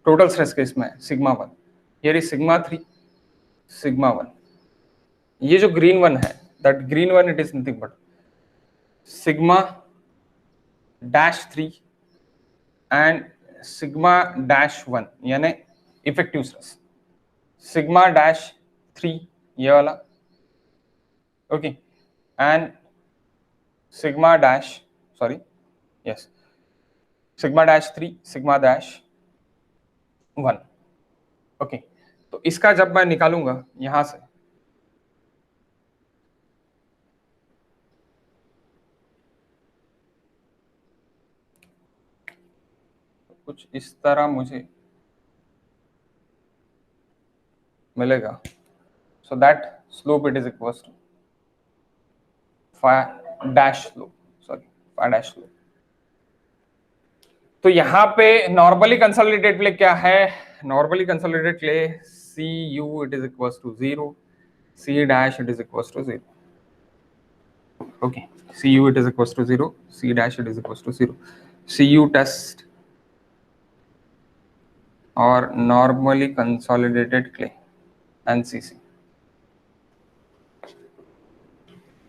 टोटल स्ट्रेस केस में है, सिग्मा 1, ये सिग्मा 3 सिग्मा 1। ये जो ग्रीन वन है, that green one it is nothing but sigma dash 3 and sigma dash 1, यानी इफेक्टिव स्ट्रेस। सिग्मा डैश 3 ये वाला, okay, and sigma dash, sorry, yes, sigma dash 3 sigma dash 1, okay. तो इसका जब मैं निकालूंगा यहां से, कुछ इस तरह मुझे मिलेगा। So that slope it is equal to five dash slope, sorry five dash slope. तो यहाँ पे नॉर्मली कंसोलिडेटेड प्ले क्या है? Normally consolidated clay C U it is equal to 0, C dash it is equal to 0, okay. C U it is equal to 0, C dash it is equal to 0। C U test or normally consolidated clay, NCC.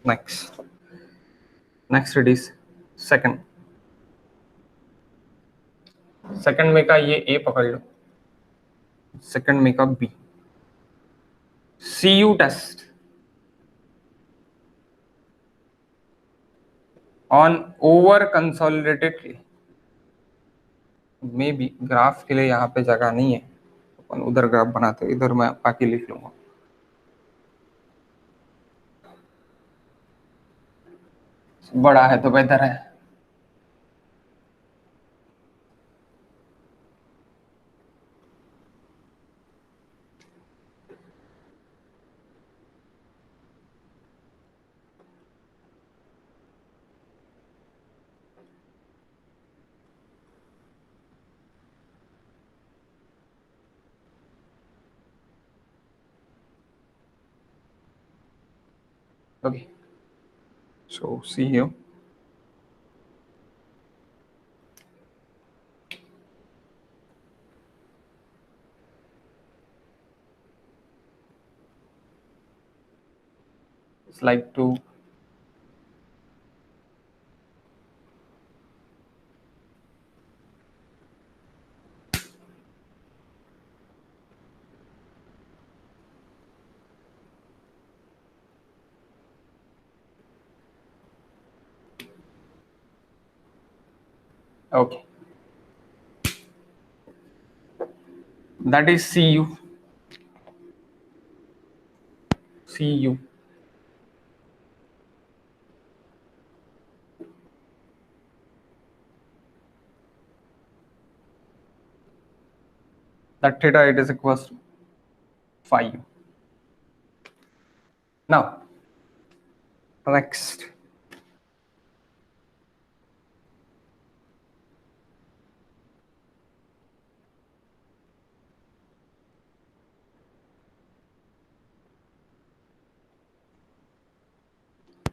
Next it is second में का ये A पकड़ लो, second में का B, CU test on over consolidated clay. May be graph के लिए यहाँ पे जगह नहीं है, अपन उधर ग्राफ बनाते, इधर मैं बाकी लिख लूंगा। बड़ा है तो बेहतर है। Okay, so see here, it's like to okay, that is CU, that theta it is equals to 5U. Now next,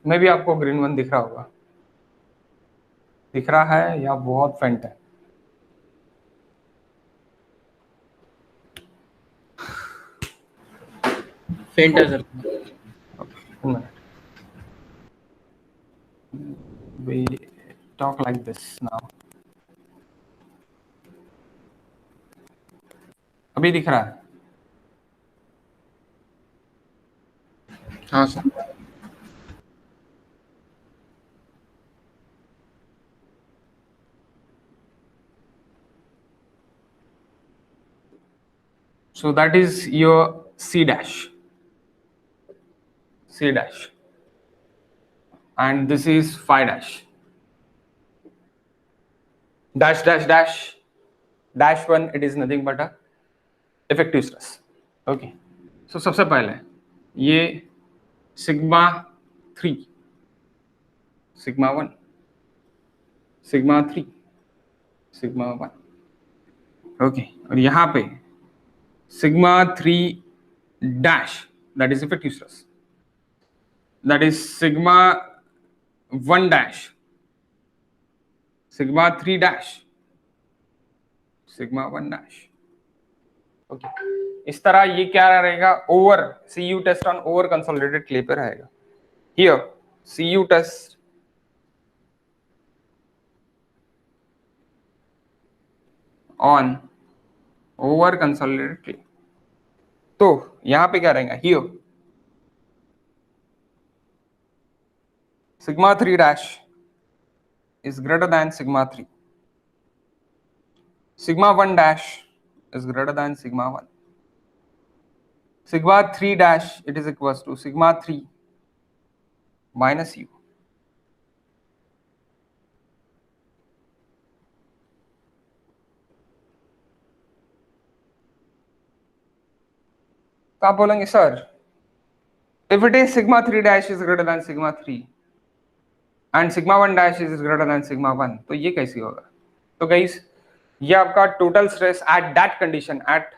मे भी आपको ग्रीन वन दिख रहा होगा, दिख रहा है या बहुत फेंट है? फेंट है sir. We talk like this now. अभी दिख रहा है? हाँ sir. So that is your C dash, and this is phi dash. Dash dash dash dash 1, it is nothing but a effective stress. Okay, so सबसे पहले ये sigma 3, sigma 1, sigma 3, sigma 1. Okay, और यहाँ पे sigma 3 dash, that is effective stress, that is sigma 1 dash, sigma 3 dash, sigma 1 dash. Okay, इस तरह ये क्या रहेगा, over CU test on over consolidated clay पे रहेगा. Here CU test on over consolidated clay. तो यहां पे क्या रहेगा, here sigma 3 dash is greater than sigma 3, sigma 1 dash is greater than sigma 1, sigma 3 dash, it is equals to sigma 3 minus U. तो आप बोलेंगे sir, if it is sigma 3 dash is greater than sigma 3 and sigma 1 dash is greater than sigma 1, तो ये कैसे होगा? तो guys ये आपका total stress at that condition, at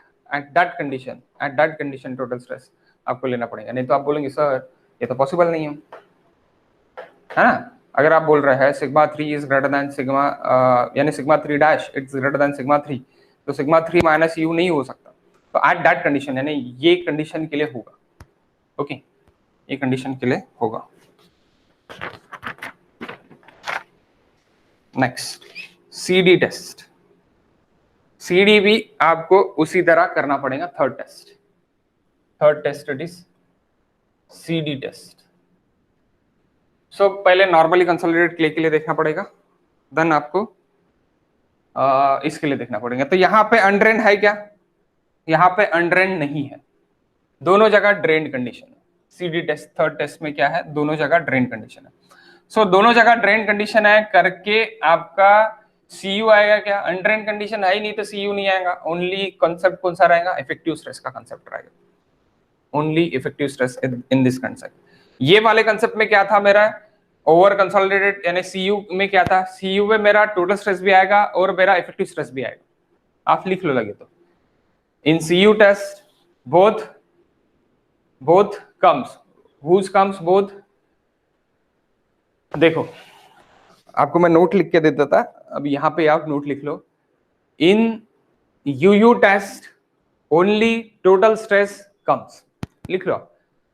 that condition total stress आपको लेना पड़ेगा. नहीं तो आप बोलेंगे सर ये तो पॉसिबल नहीं है ना. अगर आप बोल रहे हैं sigma 3 is greater than sigma, यानी sigma 3 dash it's greater than sigma 3, तो सिग्मा 3 माइनस यू नहीं हो सकता. तो एट दैट कंडीशन, यानी ये कंडीशन के लिए होगा. ओके, ये कंडीशन के लिए होगा. Next CD test. CD भी आपको उसी तरह करना पड़ेगा. Third test it is CD test. So पहले नॉर्मली कंसोलिडेटेड क्ले के लिए देखना पड़ेगा, देन आपको इसके लिए देखना पड़ेगा. तो यहाँ पे अनड्रेन है क्या? यहाँ पे अनड्रेन नहीं है, दोनों जगह ड्रेन कंडीशन है. CD टेस्ट थर्ड टेस्ट में क्या है, दोनों जगह ड्रेन कंडीशन है. सो दोनों जगह ड्रेन कंडीशन है करके आपका CU आएगा क्या? अनड्रेन कंडीशन है ही नहीं तो CU नहीं आएगा. ओनली कॉन्सेप्ट कौन सा रहेगा? इफेक्टिव स्ट्रेस का कॉन्सेप्ट रहेगा. Only effective stress in this concept. ये वाले कॉन्सेप्ट में क्या था मेरा, ओवर कंसोलिडेटेड, यानी CU में क्या था, CU में मेरा टोटल स्ट्रेस भी आएगा और मेरा इफेक्टिव स्ट्रेस भी आएगा. आप लिख लो लगे तो. In CU test both comes, whose comes both. देखो आपको मैं नोट लिख के दे देता, अब यहाँ पे आप नोट लिख लो. In UU test only total stress comes. लिख लो,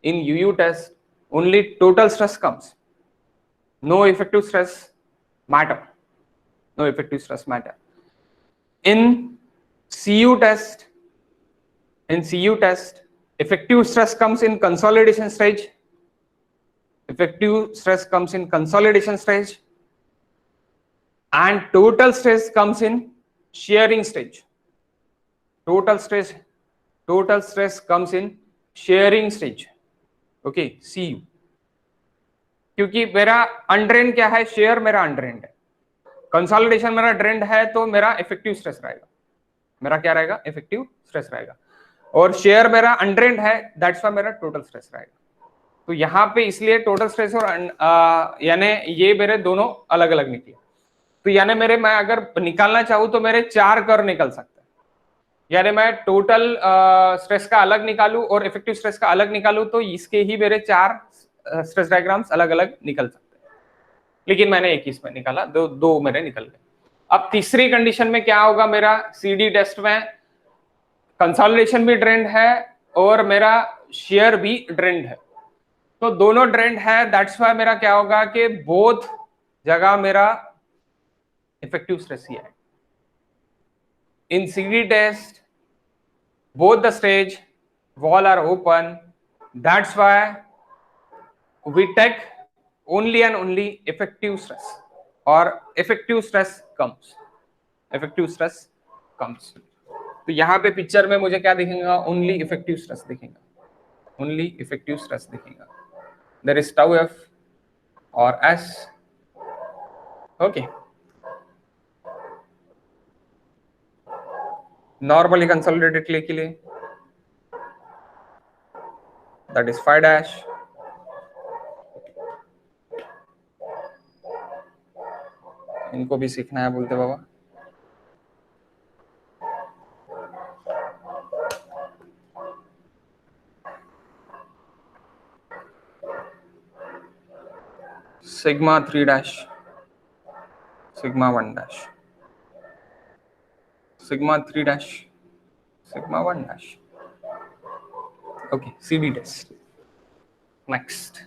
in UU test only total stress comes, no effective stress matter, no effective stress matter. In CU test effective stress comes in consolidation stage, and total stress comes in shearing stage. Total stress comes in shearing stage. Okay, CU. क्योंकि मेरा undrained क्या है, share मेरा अनड्रेन्ड है, consolidation मेरा drained है, तो मेरा इफेक्टिव स्ट्रेस रहेगा. मेरा क्या रहेगा? इफेक्टिव स्ट्रेस रहेगा. और शेयर मेरा अनड्रेन्ड है, दैट्स व्हाई मेरा टोटल स्ट्रेस रहेगा. तो यहाँ पे इसलिए टोटल स्ट्रेस और यानी ये मेरे दोनों अलग अलग निकले. तो यानी मेरे, मैं अगर निकालना चाहूँ तो मेरे 4 कर्व निकल सकते हैं. यानी मैं टोटल स्ट्रेस का अलग निकालूं और इफेक्टिव स्ट्रेस का अलग निकालूं तो इसके ही मेरे 4 स्ट्रेस डायग्राम्स अलग अलग निकल सकते हैं. लेकिन मैंने एक ही इसमें निकाला, दो मेरे निकल गए. अब तीसरी कंडीशन में क्या होगा, मेरा CD टेस्ट में कंसोलिडेशन भी ड्रेन्ड है और मेरा शेयर भी ड्रेन्ड है. तो दोनों ड्रेन्ड है, दैट्स व्हाई मेरा क्या होगा कि बोथ जगह मेरा इफेक्टिव स्ट्रेस ही है. In CD test both the stage wall are open, that's why we take only and only effective stress, or effective stress comes. तो यहाँ पे पिक्चर में मुझे क्या दिखेगा, ओनली इफेक्टिव स्ट्रेस दिखेगा, ओनली इफेक्टिव स्ट्रेस दिखेगा. देयर इज टाउ एफ और S. Okay, normally consolidated clay के लिए दैट इज 5 डैश. इनको भी सीखना है बोलते बाबा. Sigma 3 dash, sigma 1 dash, sigma 3 dash, sigma 1 dash. Okay, CD test. Next,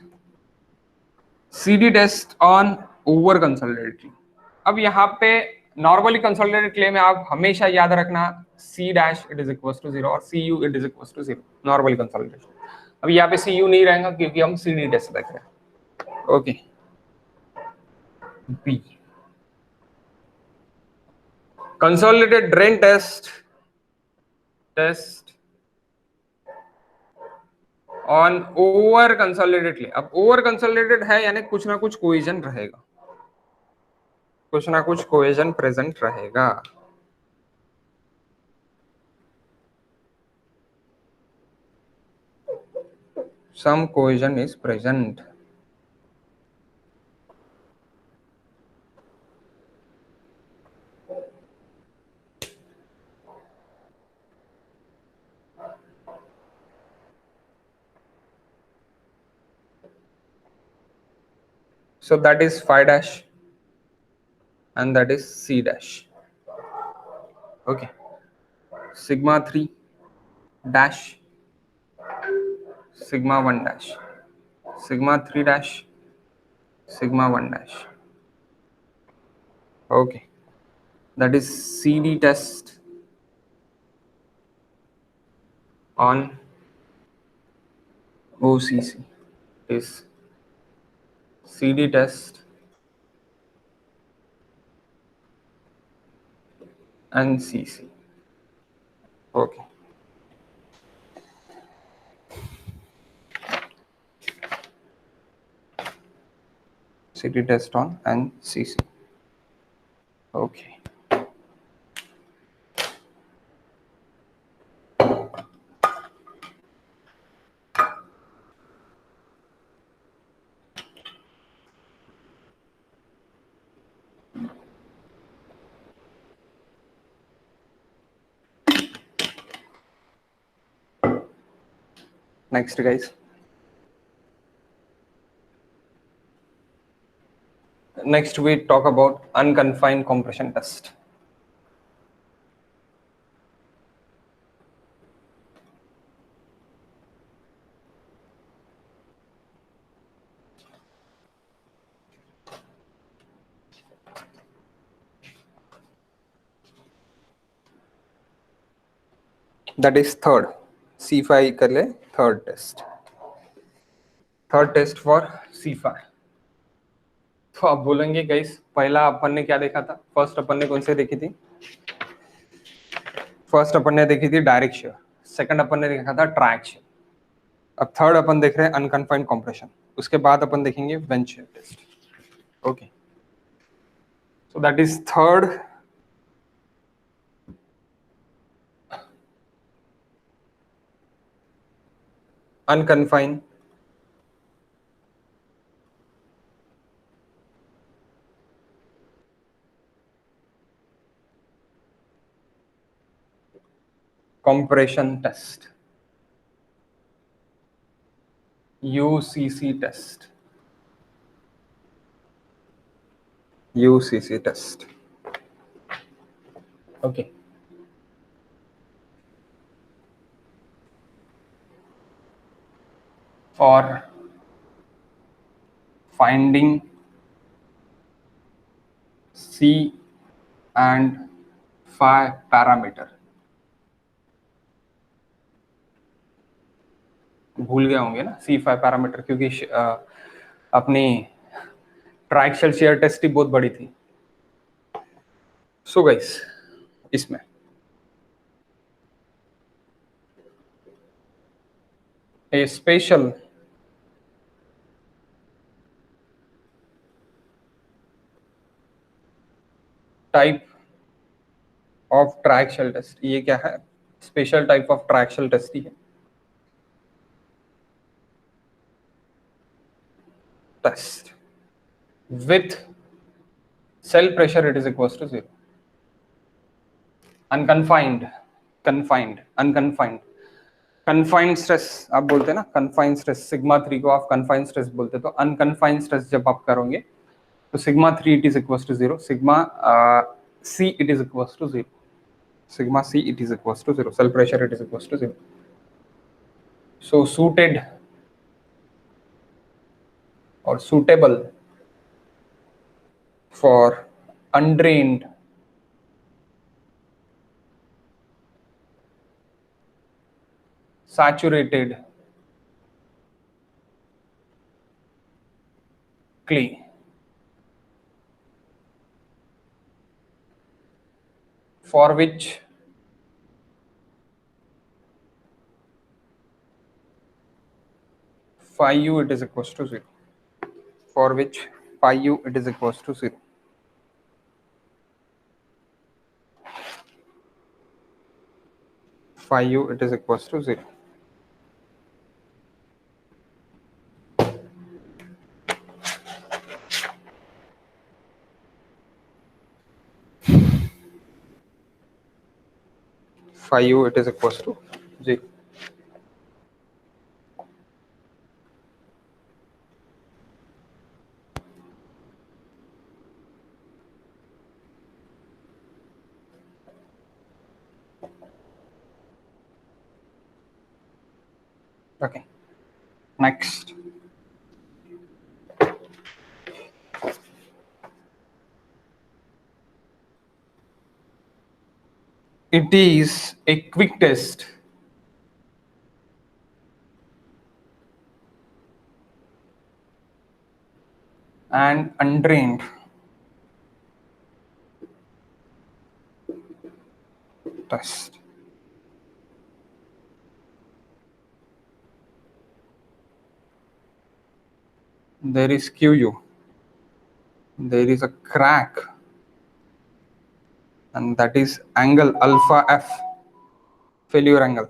CD test on over consolidated. अब यहाँ पे नॉर्मली कंसोलिडेटेड क्ले में आप हमेशा याद रखना C dash it is equal to 0 और CU it is equal to 0, normally consolidated. अब यहाँ पे CU नहीं रहेगा क्योंकि हम CD टेस्ट देख रहे हैं. Okay, B consolidated drain test on over consolidated clay. अब over consolidated है यानी कुछ ना कुछ कोहेजन रहेगा, कुछ ना कुछ कोहेजन प्रेजेंट रहेगा. some cohesion is present. So that is 5 dash and that is C dash. Okay, sigma 3 dash, sigma 1 dash, sigma 3 dash, sigma 1 dash. Okay, that is CD test on OCC is CD test and CC. Okay. CD test on and CC. Okay. Next, guys. Next, we talk about unconfined compression test. That is third. C5 कर ले, third test. Third test for C5. तो आप बोलेंगे guys, पहला अपन ने क्या देखा था? फर्स्ट अपन ने कौन से देखी थी? फर्स्ट अपन ने देखी थी डायरेक्ट शियर, सेकंड अपन ने देखा था ट्रायक शियर. अब थर्ड अपन देख रहे हैं अनकन्फाइंड कंप्रेशन. उसके बाद अपन देखेंगे vane shear test. Okay, so that is third unconfined compression test, UCC test, UCC test. Okay, for finding C and phi parameter. भूल गए होंगे ना C5 पैरामीटर, क्योंकि अपनी ट्राइक्शियल शियर टेस्ट ही बहुत बड़ी थी. सो गाइस, इसमें a special type of triaxial test. ये क्या है? Special type of triaxial test ही है. Test with cell pressure it is equals to 0. Unconfined, unconfined. Confined stress आप बोलते हैं ना, confined stress सिग्मा 3 को आप confined stress बोलते हैं. तो unconfined stress जब आप करोगे तो sigma 3 it is equals to 0, sigma c it is equals to 0, sigma c it is equals to 0, cell pressure it is equals to 0. So suited or suitable for undrained saturated clay for which phi u it is equals to 0, for which phi u it is equals to 0. Phi u it is equals to 0. Phi u it is equals to 0. Okay. Next. It is a quick test and undrained test. There is QU, there is a crack, and that is angle alpha f, failure angle.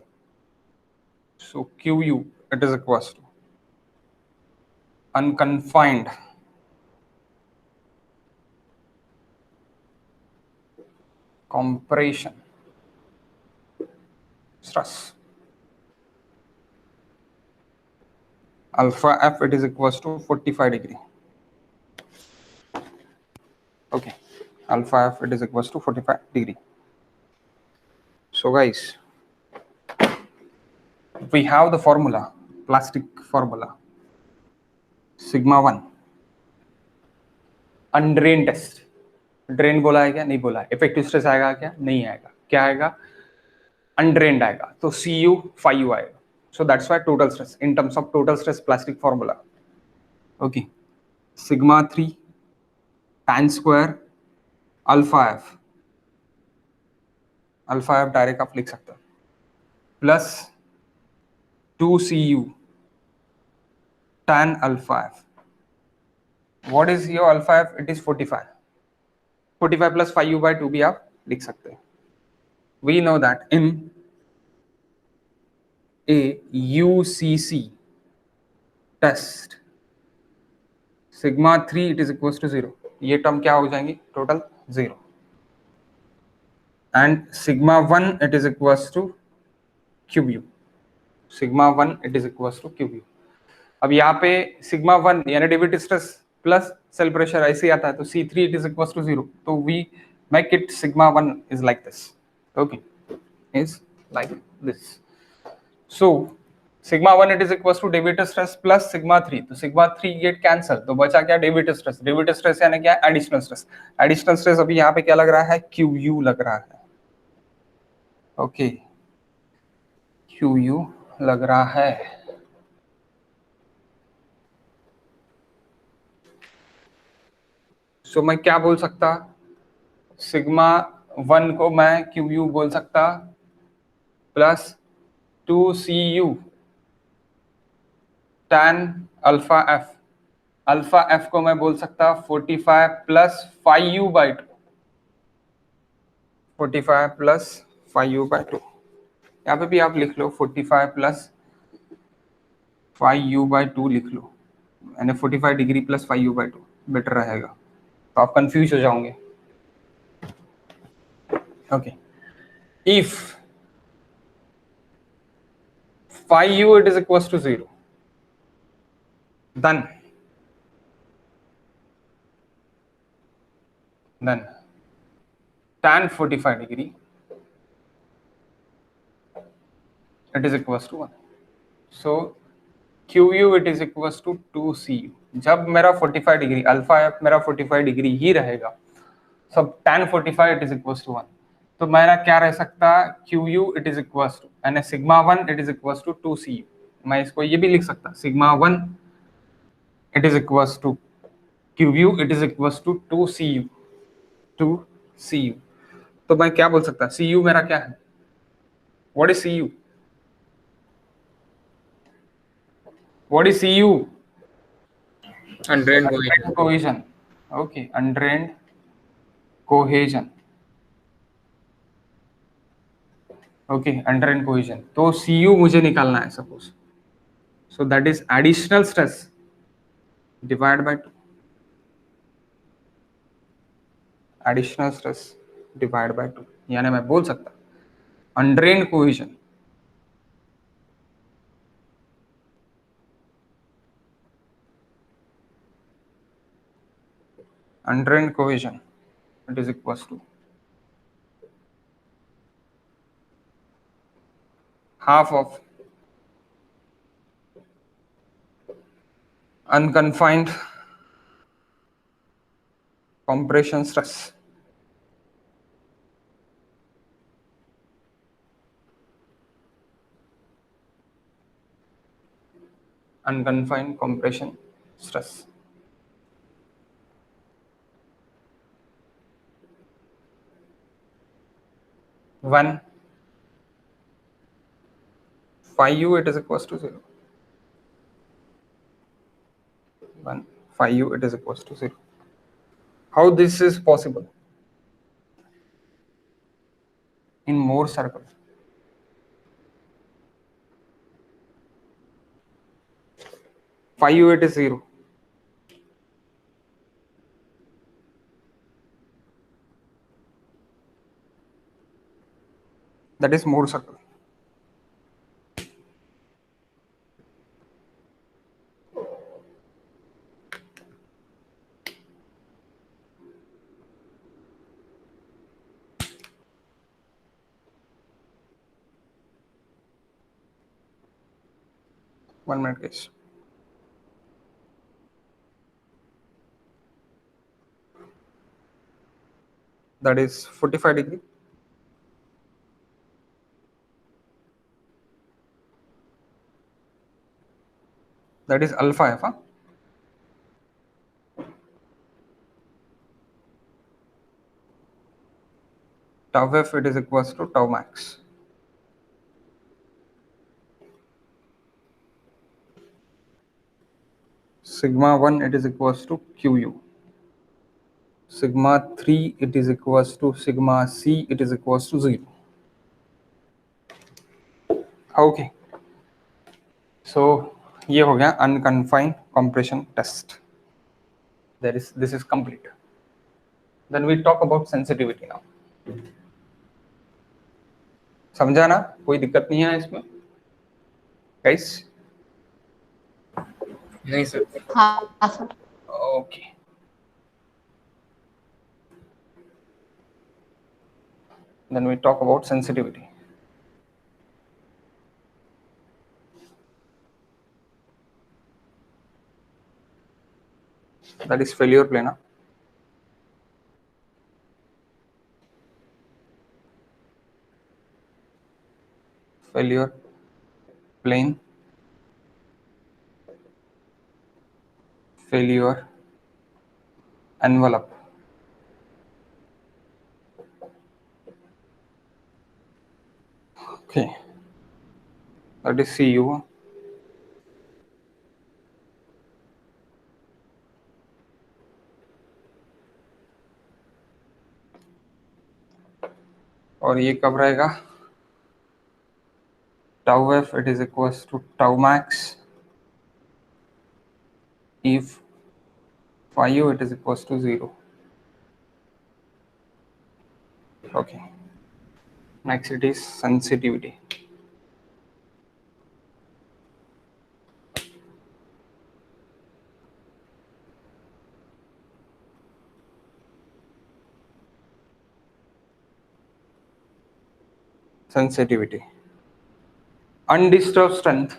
So QU it is equals to unconfined compression stress. Alpha f it is equals to 45 degree. Okay, alpha f it is equals to 45 degree. So guys, we have the formula, plastic formula, sigma 1 undrained test. Drain बोला है क्या? नहीं बोला है. Effective stress आएगा क्या? नहीं आएगा. क्या आएगा? अनड्रेन्ड आएगा. तो Cu phi u आएगा. So that's why total stress, in terms of total stress plastic formula, okay, sigma 3 tan square alpha f, alpha f direct आप लिख सकते हो, plus 2Cu tan alpha f. What is your alpha f? It is 45. 45 plus phi u by 2 भी आप लिख सकते हैं. We know that in a UCC test, sigma 3 it is equals to 0. ये टर्म क्या हो जाएंगी? Total 0. And sigma 1 it is equals to QU. Sigma 1 it is equals to QU. अब यहाँ पे सिग्मा 1 यानी deviator stress plus cell pressure ऐसे आता है, तो C3 it is equals to 0. तो we make it sigma 1 is like this. Okay, is like this. So sigma 1 it is equals to David stress plus sigma 3. तो sigma 3 gate cancel, तो बचा क्या? David stress. David stress यानी क्या? Additional stress. Additional stress अभी यहाँ पे क्या लग रहा है? QU लग रहा है. ओके, QU लग रहा है. सो मैं क्या बोल सकता? सिग्मा 1 को मैं QU बोल सकता plus 2Cu tan alpha F, alpha F को मैं बोल सकता 45 प्लस 5u/2, 45 प्लस 5u/2, यहाँ पे भी आप लिख लो 45 प्लस 5u/2 लिख लो, यानी 45 डिग्री प्लस 5u/2 बेटर रहेगा, तो आप कंफ्यूज हो जाओगे। Okay, if 5u it is equals to 0, then tan 45 degree it is equals to 1, so QU it is equals to 2CU। जब मेरा 45 डिग्री अल्फा एफ मेरा 45 डिग्री ही रहेगा, सब tan 45 it is equals to 1, तो मेरा क्या रह सकता QU it is equals to, यानी sigma 1 it is equals to 2CU। मैं इसको ये भी लिख सकता sigma 1 it is equals to QU it is equals to 2CU, 2CU। तो मैं क्या बोल सकता CU मेरा क्या है, what is CU, what is CU? Undrained Undrained cohesion. cohesion, okay, undrained cohesion, okay, undrained cohesion, तो CU मुझे निकालना है suppose, so that is additional stress divided by 2, additional stress divided by 2, यानी मैं बोल सकता undrained cohesion it is equals to half of unconfined compression stress, unconfined compression stress, when 5u it is equals to 0, when 5u it is equals to 0. How this is possible? In Mohr circle, phi u it is 0, that is Mohr circle. One minute guys, that is 45 degree, that is alpha f, huh? Tau f it is equals to tau max, sigma 1 it is equals to QU, sigma 3 it is equals to sigma C it is equals to 0. Okay, so ये हो गया unconfined compression test, this is complete. Then we talk about sensitivity now. समझा ना, कोई दिक्कत नहीं है इसमें guys? नहीं सर. हाँ sir. Okay, then we talk about sensitivity. That is failure plane, huh? Failure plane, failure envelope, okay, that is CU, huh? और ये कब रहेगा, tau F it is equals to tau max if phi u it is equals to 0. Okay, next it is sensitivity. Sensitivity, undisturbed strength,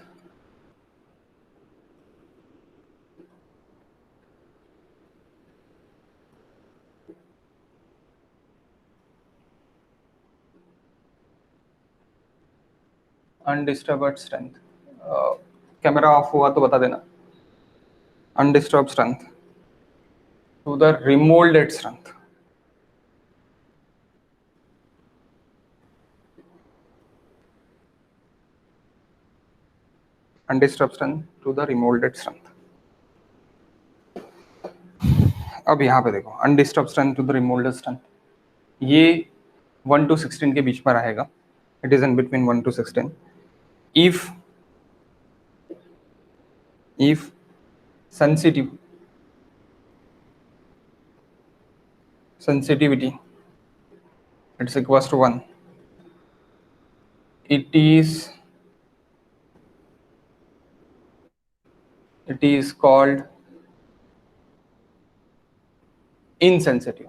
undisturbed strength. Camera off हुआ तो बता देना. Undisturbed strength to the remolded strength. Undisturbed strength to the remolded strength. अब यहाँ पे देखो, undisturbed strength to the remoulded strength, ये 1 to 16 के बीच में रहेगा. It is in between 1 to 16. if sensitivity it's equals to 1, it is called insensitive.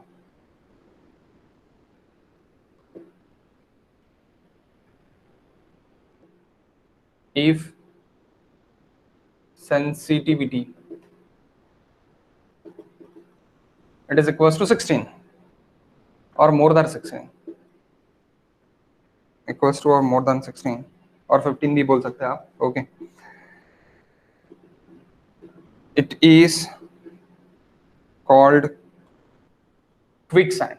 If sensitivity it is equals to 16 or more than 16, equals to or more than 16 और 15 भी बोल सकते हैं आप. Okay, it is called quicksand.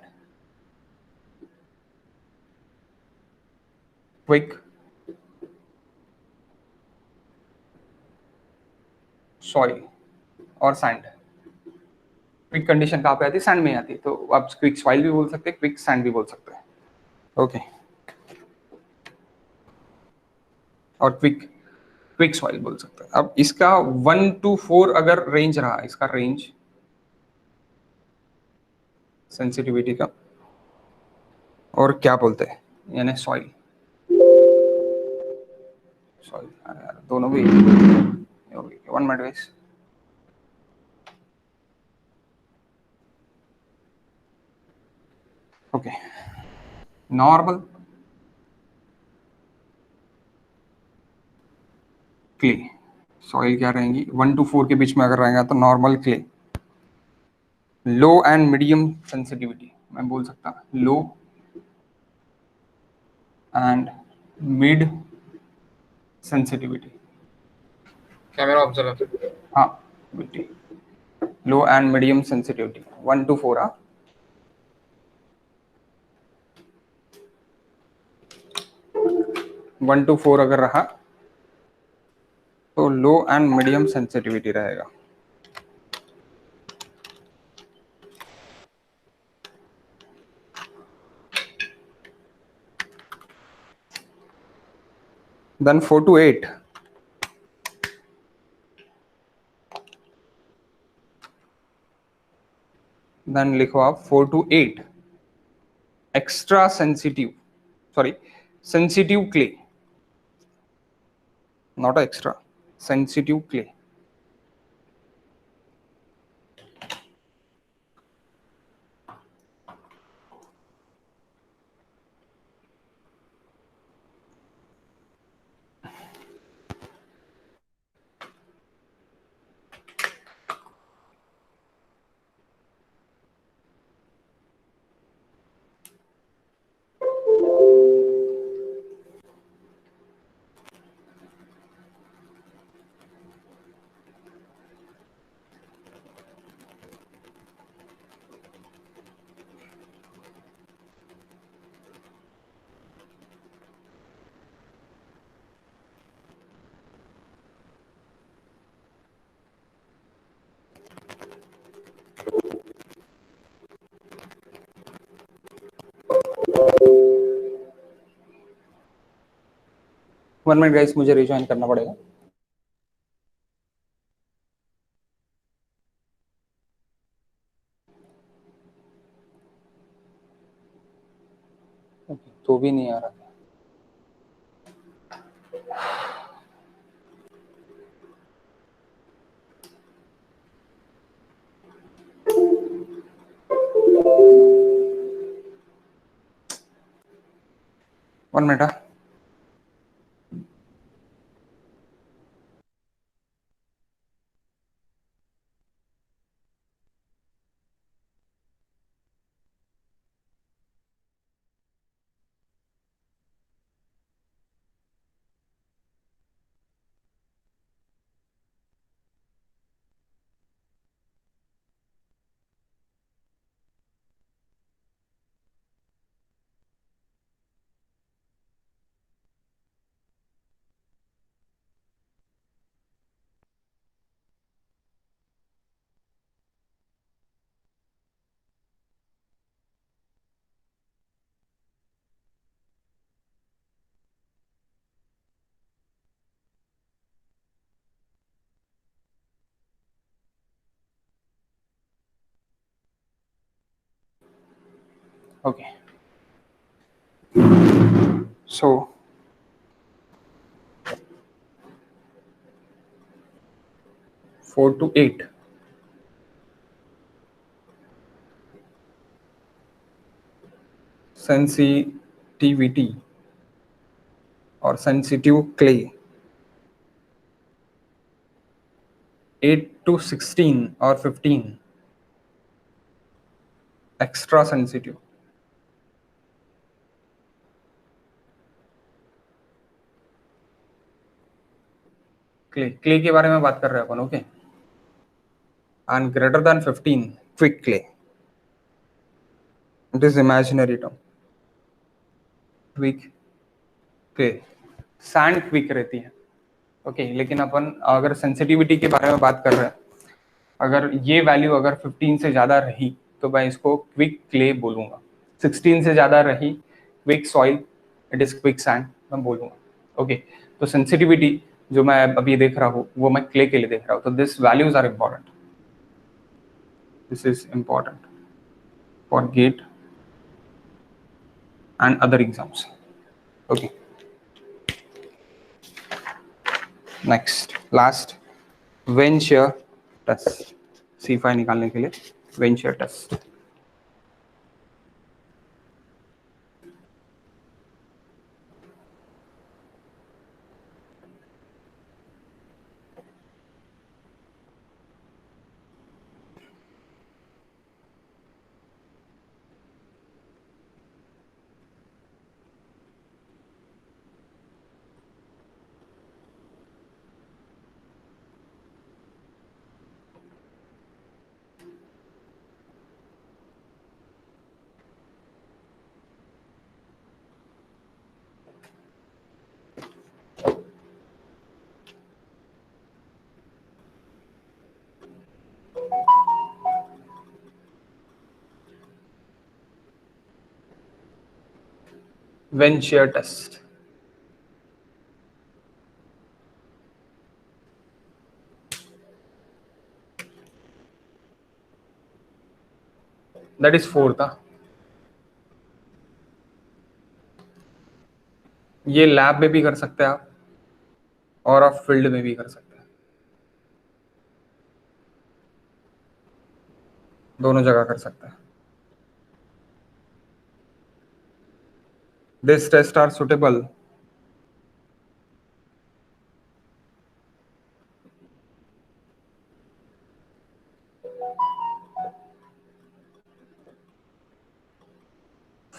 Quick soil और sand. Quick condition कहाँ पे आती है, सैंड में आती है, तो आप क्विक सॉइल भी बोल सकते हैं, क्विक सैंड भी बोल सकते हैं. ओके, और क्विक सॉइल बोल सकते हैं. अब इसका 1 to 4 अगर रेंज रहा, इसका रेंज सेंसिटिविटी का, और क्या बोलते हैं यानी सॉइल यार दोनों भी 1 minute guys. Okay, normal clay soil क्या रहेंगी, 1 to 4 के बीच में अगर रहेगा तो normal clay. Low and medium sensitivity मैं बोल सकता, low and mid sensitivity. Camera off चला. हाँ बिल्कुल, low and medium sensitivity 1 to 4. 1 to 4 अगर रहा तो लो एंड मीडियम सेंसिटिविटी रहेगा. Then 4 to 8, then लिखो आप 4 to 8 extra sensitive, sorry sensitive clay, not extra, sensitive clay. 1 minute guys, मुझे रिजॉइन करना पड़ेगा। तो भी नहीं आ रहा। One minute. Okay. So 4 to 8. Sensitivity or sensitive clay. 8 to 16 or 15. Extra sensitive. Clay के बारे में बात कर रहे हैं अपन। Okay. And greater than 15 quick clay. It is imaginary term. Quick clay, sand quick रहती है। ओके लेकिन अपन अगर सेंसिटिविटी के बारे में बात कर रहे हैं, अगर ये वैल्यू अगर 15 से ज्यादा रही तो मैं इसको क्विक क्ले बोलूंगा। 16 से ज्यादा रही quick soil, it is quick sand मैं बोलूंगा। ओके तो सेंसिटिविटी जो मैं अभी देख रहा हूँ वो मैं क्ले के लिए देख रहा हूँ। तो this values are important, this is important for GATE and other exams. Okay next last vane shear test, C5 निकालने के लिए vane shear test. When shear test, that is 4 था। ये लैब में भी कर सकते हैं आप और आप फील्ड में भी कर सकते हैं, दोनों जगह कर सकते हैं। This test are suitable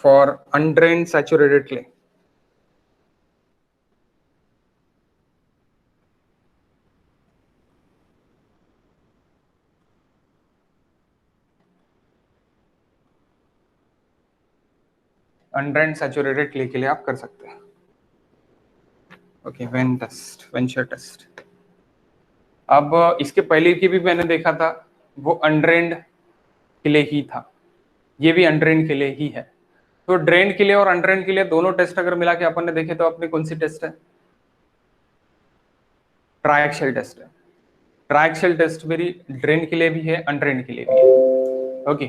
for undrained saturated clay. Undrained saturated clay के लिए आप कर सकते हैं। Okay vane test, vane shear test. अब इसके पहले की भी मैंने देखा था, वो अनड्रेन्ड क्ले ही था, ये भी अनड्रेन्ड क्ले ही है। तो ड्रेन के लिए और अनड्रेन के लिए दोनों टेस्ट अगर मिला के अपन ने देखे तो अपने कौन सी टेस्ट है? ट्राइएक्सियल टेस्ट है। ट्राइएक्सियल टेस्ट मेरी ड्रेन के लिए भी है, अनड्रेन के लिए भी है। ओके,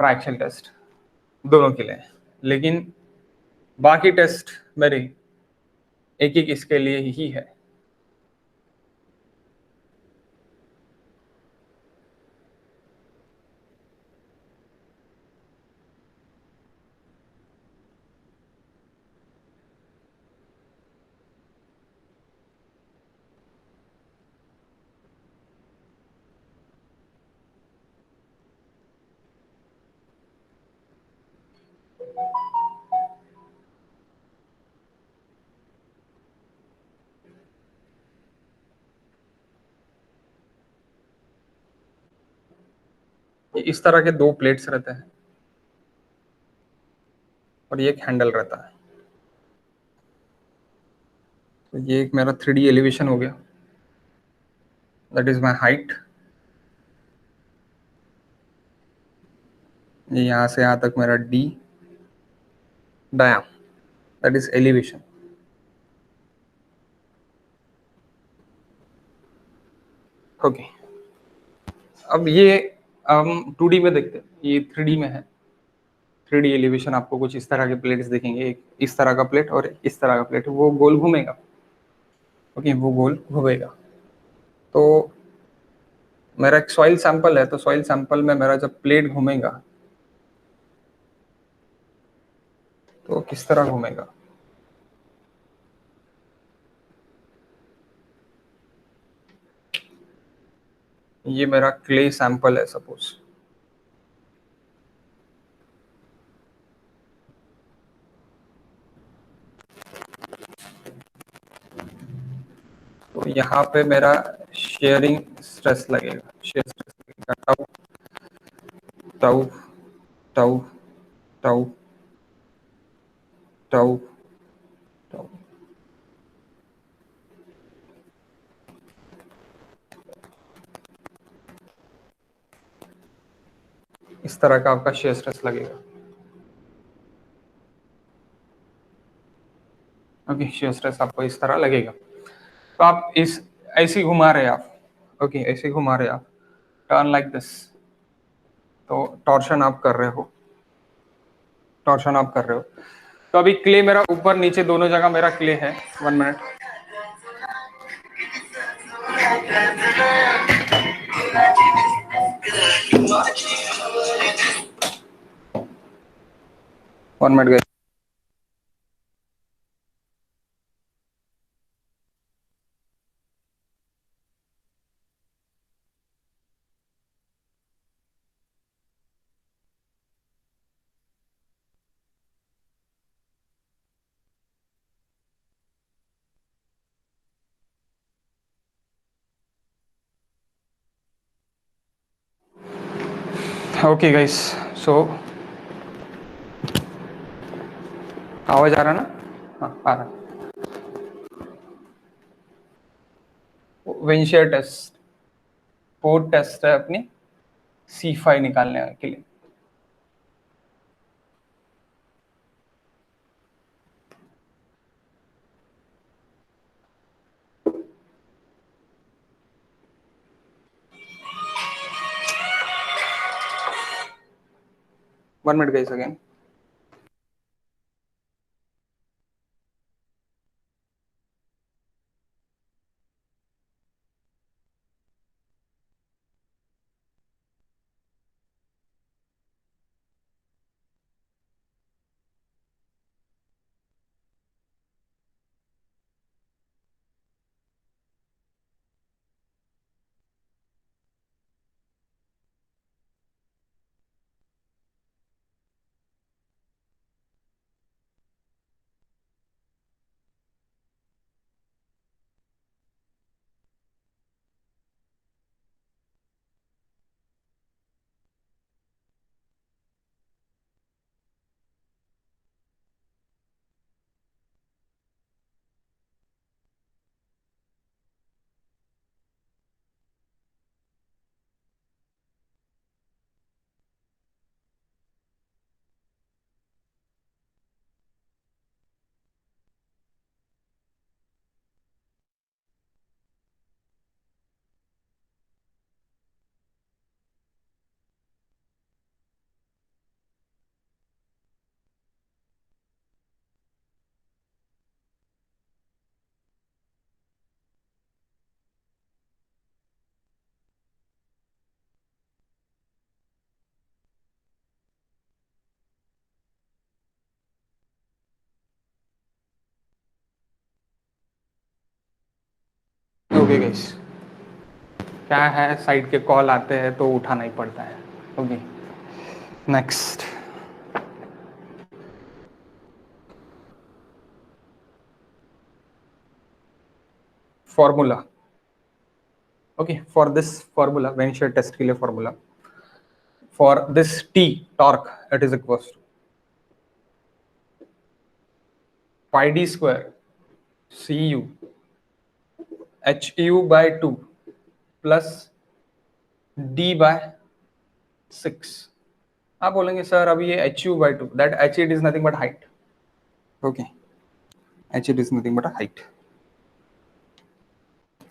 ट्राइएक्सियल टेस्ट दोनों के लिए है, लेकिन बाकी टेस्ट मेरे एक एक इसके लिए ही है। इस तरह के दो प्लेट्स रहते हैं और ये एक हैंडल रहता है। तो ये एक मेरा 3D एलिवेशन हो गया, दैट इज माय हाइट। ये यहाँ से यहाँ तक मेरा D dia, that is elevation. Okay, अब ये हम 2D में देखते हैं, ये 3D में है। 3D एलिवेशन आपको कुछ इस तरह के प्लेट्स दिखेंगे, एक इस तरह का प्लेट और इस तरह का प्लेट, वो गोल घूमेगा। ओके, वो गोल घूमेगा। तो मेरा एक सॉइल सैंपल है, तो सॉइल सैंपल में मेरा जब प्लेट घूमेगा तो किस तरह घूमेगा? ये मेरा क्ले सैंपल है सपोज, तो यहाँ पे मेरा शेयरिंग स्ट्रेस लगेगा, शेयर स्ट्रेस लगेगा, tau tau tau tau tau tau. इस तरह का आपका शेयर स्ट्रेस लगेगा। ओके, शेयर स्ट्रेस आपको इस तरह लगेगा। तो आप इस ऐसे ही घुमा रहे आप, ओके ऐसे ही घुमा रहे आप, टर्न लाइक दिस। तो टॉर्शन आप कर रहे हो, टॉर्शन आप कर रहे हो। तो अभी क्ले मेरा ऊपर नीचे दोनों जगह मेरा क्ले है। 1 minute, one minute. Okay guys, so आवाज आ रहा ना? हाँ आ रहा। विंडशीयर टेस्ट, फोर्थ टेस्ट है अपनी C5 निकालने के लिए। One minute guys again. Okay guys, क्या है, साइड के कॉल आते हैं तो उठाना ही पड़ता है। Okay, next. Formula, okay, for this formula, vane shear test के लिए formula, for this T torque it is equals to pi D square C U H U by 2 plus D by 6। आप बोलेंगे सर अभी ये H U by 2, that H it is nothing but height. Okay, H it is nothing but height.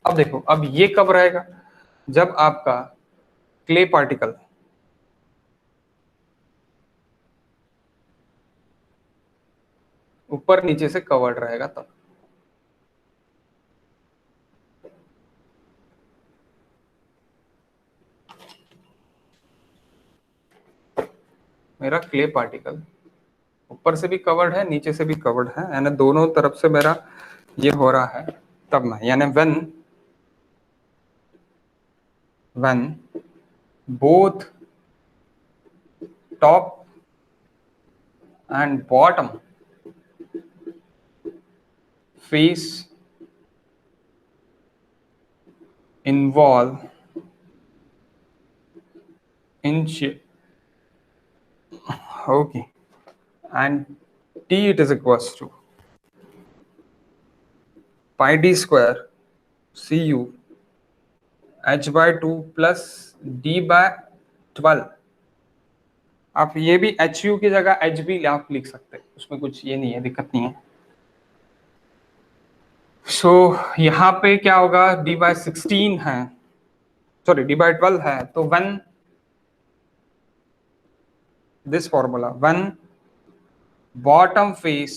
अब देखो, अब ये कब रहेगा, जब आपका क्ले पार्टिकल ऊपर नीचे से कवर्ड रहेगा तब। मेरा क्ले पार्टिकल ऊपर से भी कवर्ड है, नीचे से भी कवर्ड है, यानी दोनों तरफ से मेरा ये हो रहा है, तब मैं, यानी when both top and bottom face involve in okay, and t it is equals to pi d square cu h by 2 plus d by 12। आप ये भी एच यू की जगह एच भी आप लिख सकते हैं, उसमें कुछ ये नहीं है, दिक्कत नहीं है। सो यहाँ पे क्या होगा, डी बाय 16 है, सॉरी डी बाय 12 है, तो one this formula, when bottom face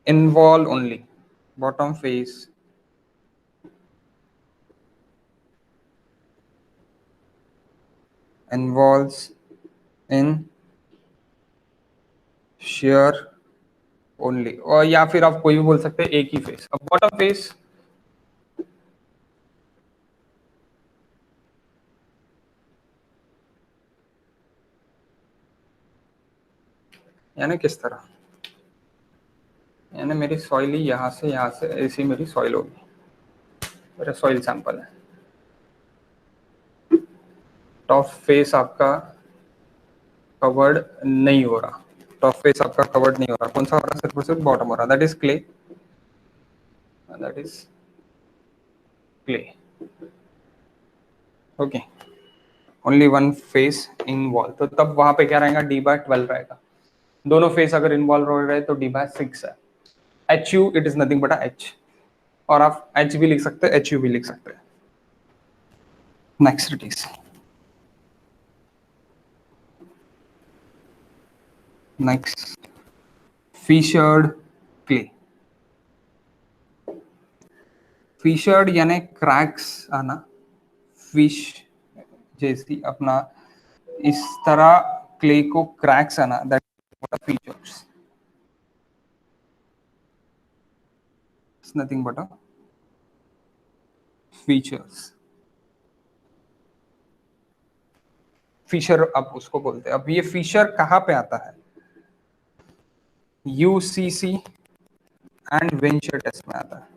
involve only, bottom face involves in shear only, और या फिर आप कोई भी बोल सकते हैं एक ही फेस। अब बॉटम फेस यानी किस तरह, यानी मेरी सॉइल ही यहाँ से ऐसी मेरी सॉइल होगी, मेरा सॉइल सैंपल है, टॉप फेस आपका कवर्ड नहीं हो रहा, टॉप फेस आपका कवर्ड नहीं हो रहा, कौन सा हो रहा, सिर्फ बॉटम हो रहा, that is clay, that is clay. Okay, only one face involve, तो तब वहां पे क्या रहेगा, डी बाय 12 रहेगा। दोनों फेस अगर इन्वॉल्व हो रहे तो डी बाय 6 है। H U it is nothing but H, और आप एच भी लिख सकते हैं, एच यू भी लिख सकते हैं। Next it is next fissured clay. Fissured यानी क्रैक्स आना, फिश जैसी अपना इस तरह क्ले को क्रैक्स आना, that features, it's nothing but a features. Fissure अब उसको बोलते हैं। अब ये फिशर कहाँ पे आता है, यूसीसी एंड वेंचर टेस्ट में आता है।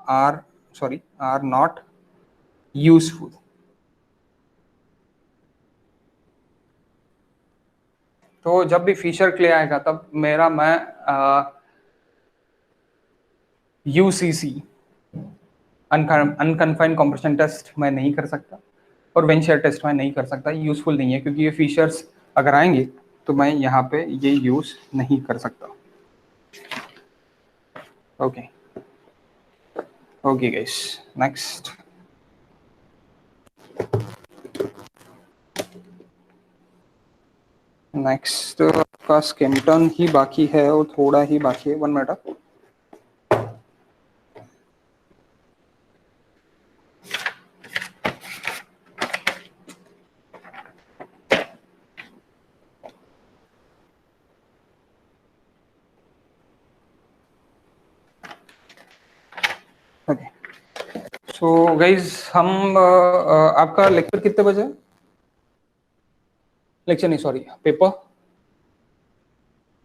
are not useful। तो जब भी फिशर क्ले आएगा तब मेरा मैं यूसीसी अनकन्फाइंड कंप्रेशन टेस्ट मैं नहीं कर सकता, और वेंचर टेस्ट मैं नहीं कर सकता, यूजफुल नहीं है, क्योंकि ये फीचर्स अगर आएंगे तो मैं यहाँ पे ये यूज नहीं कर सकता। Okay okay guys, next. Next का स्केलेटन ही बाकी है और थोड़ा ही बाकी है, 1 मिनट। सो गाइज हम आपका लेक्चर कितने बजे? लेक्चर नहीं, सॉरी, पेपर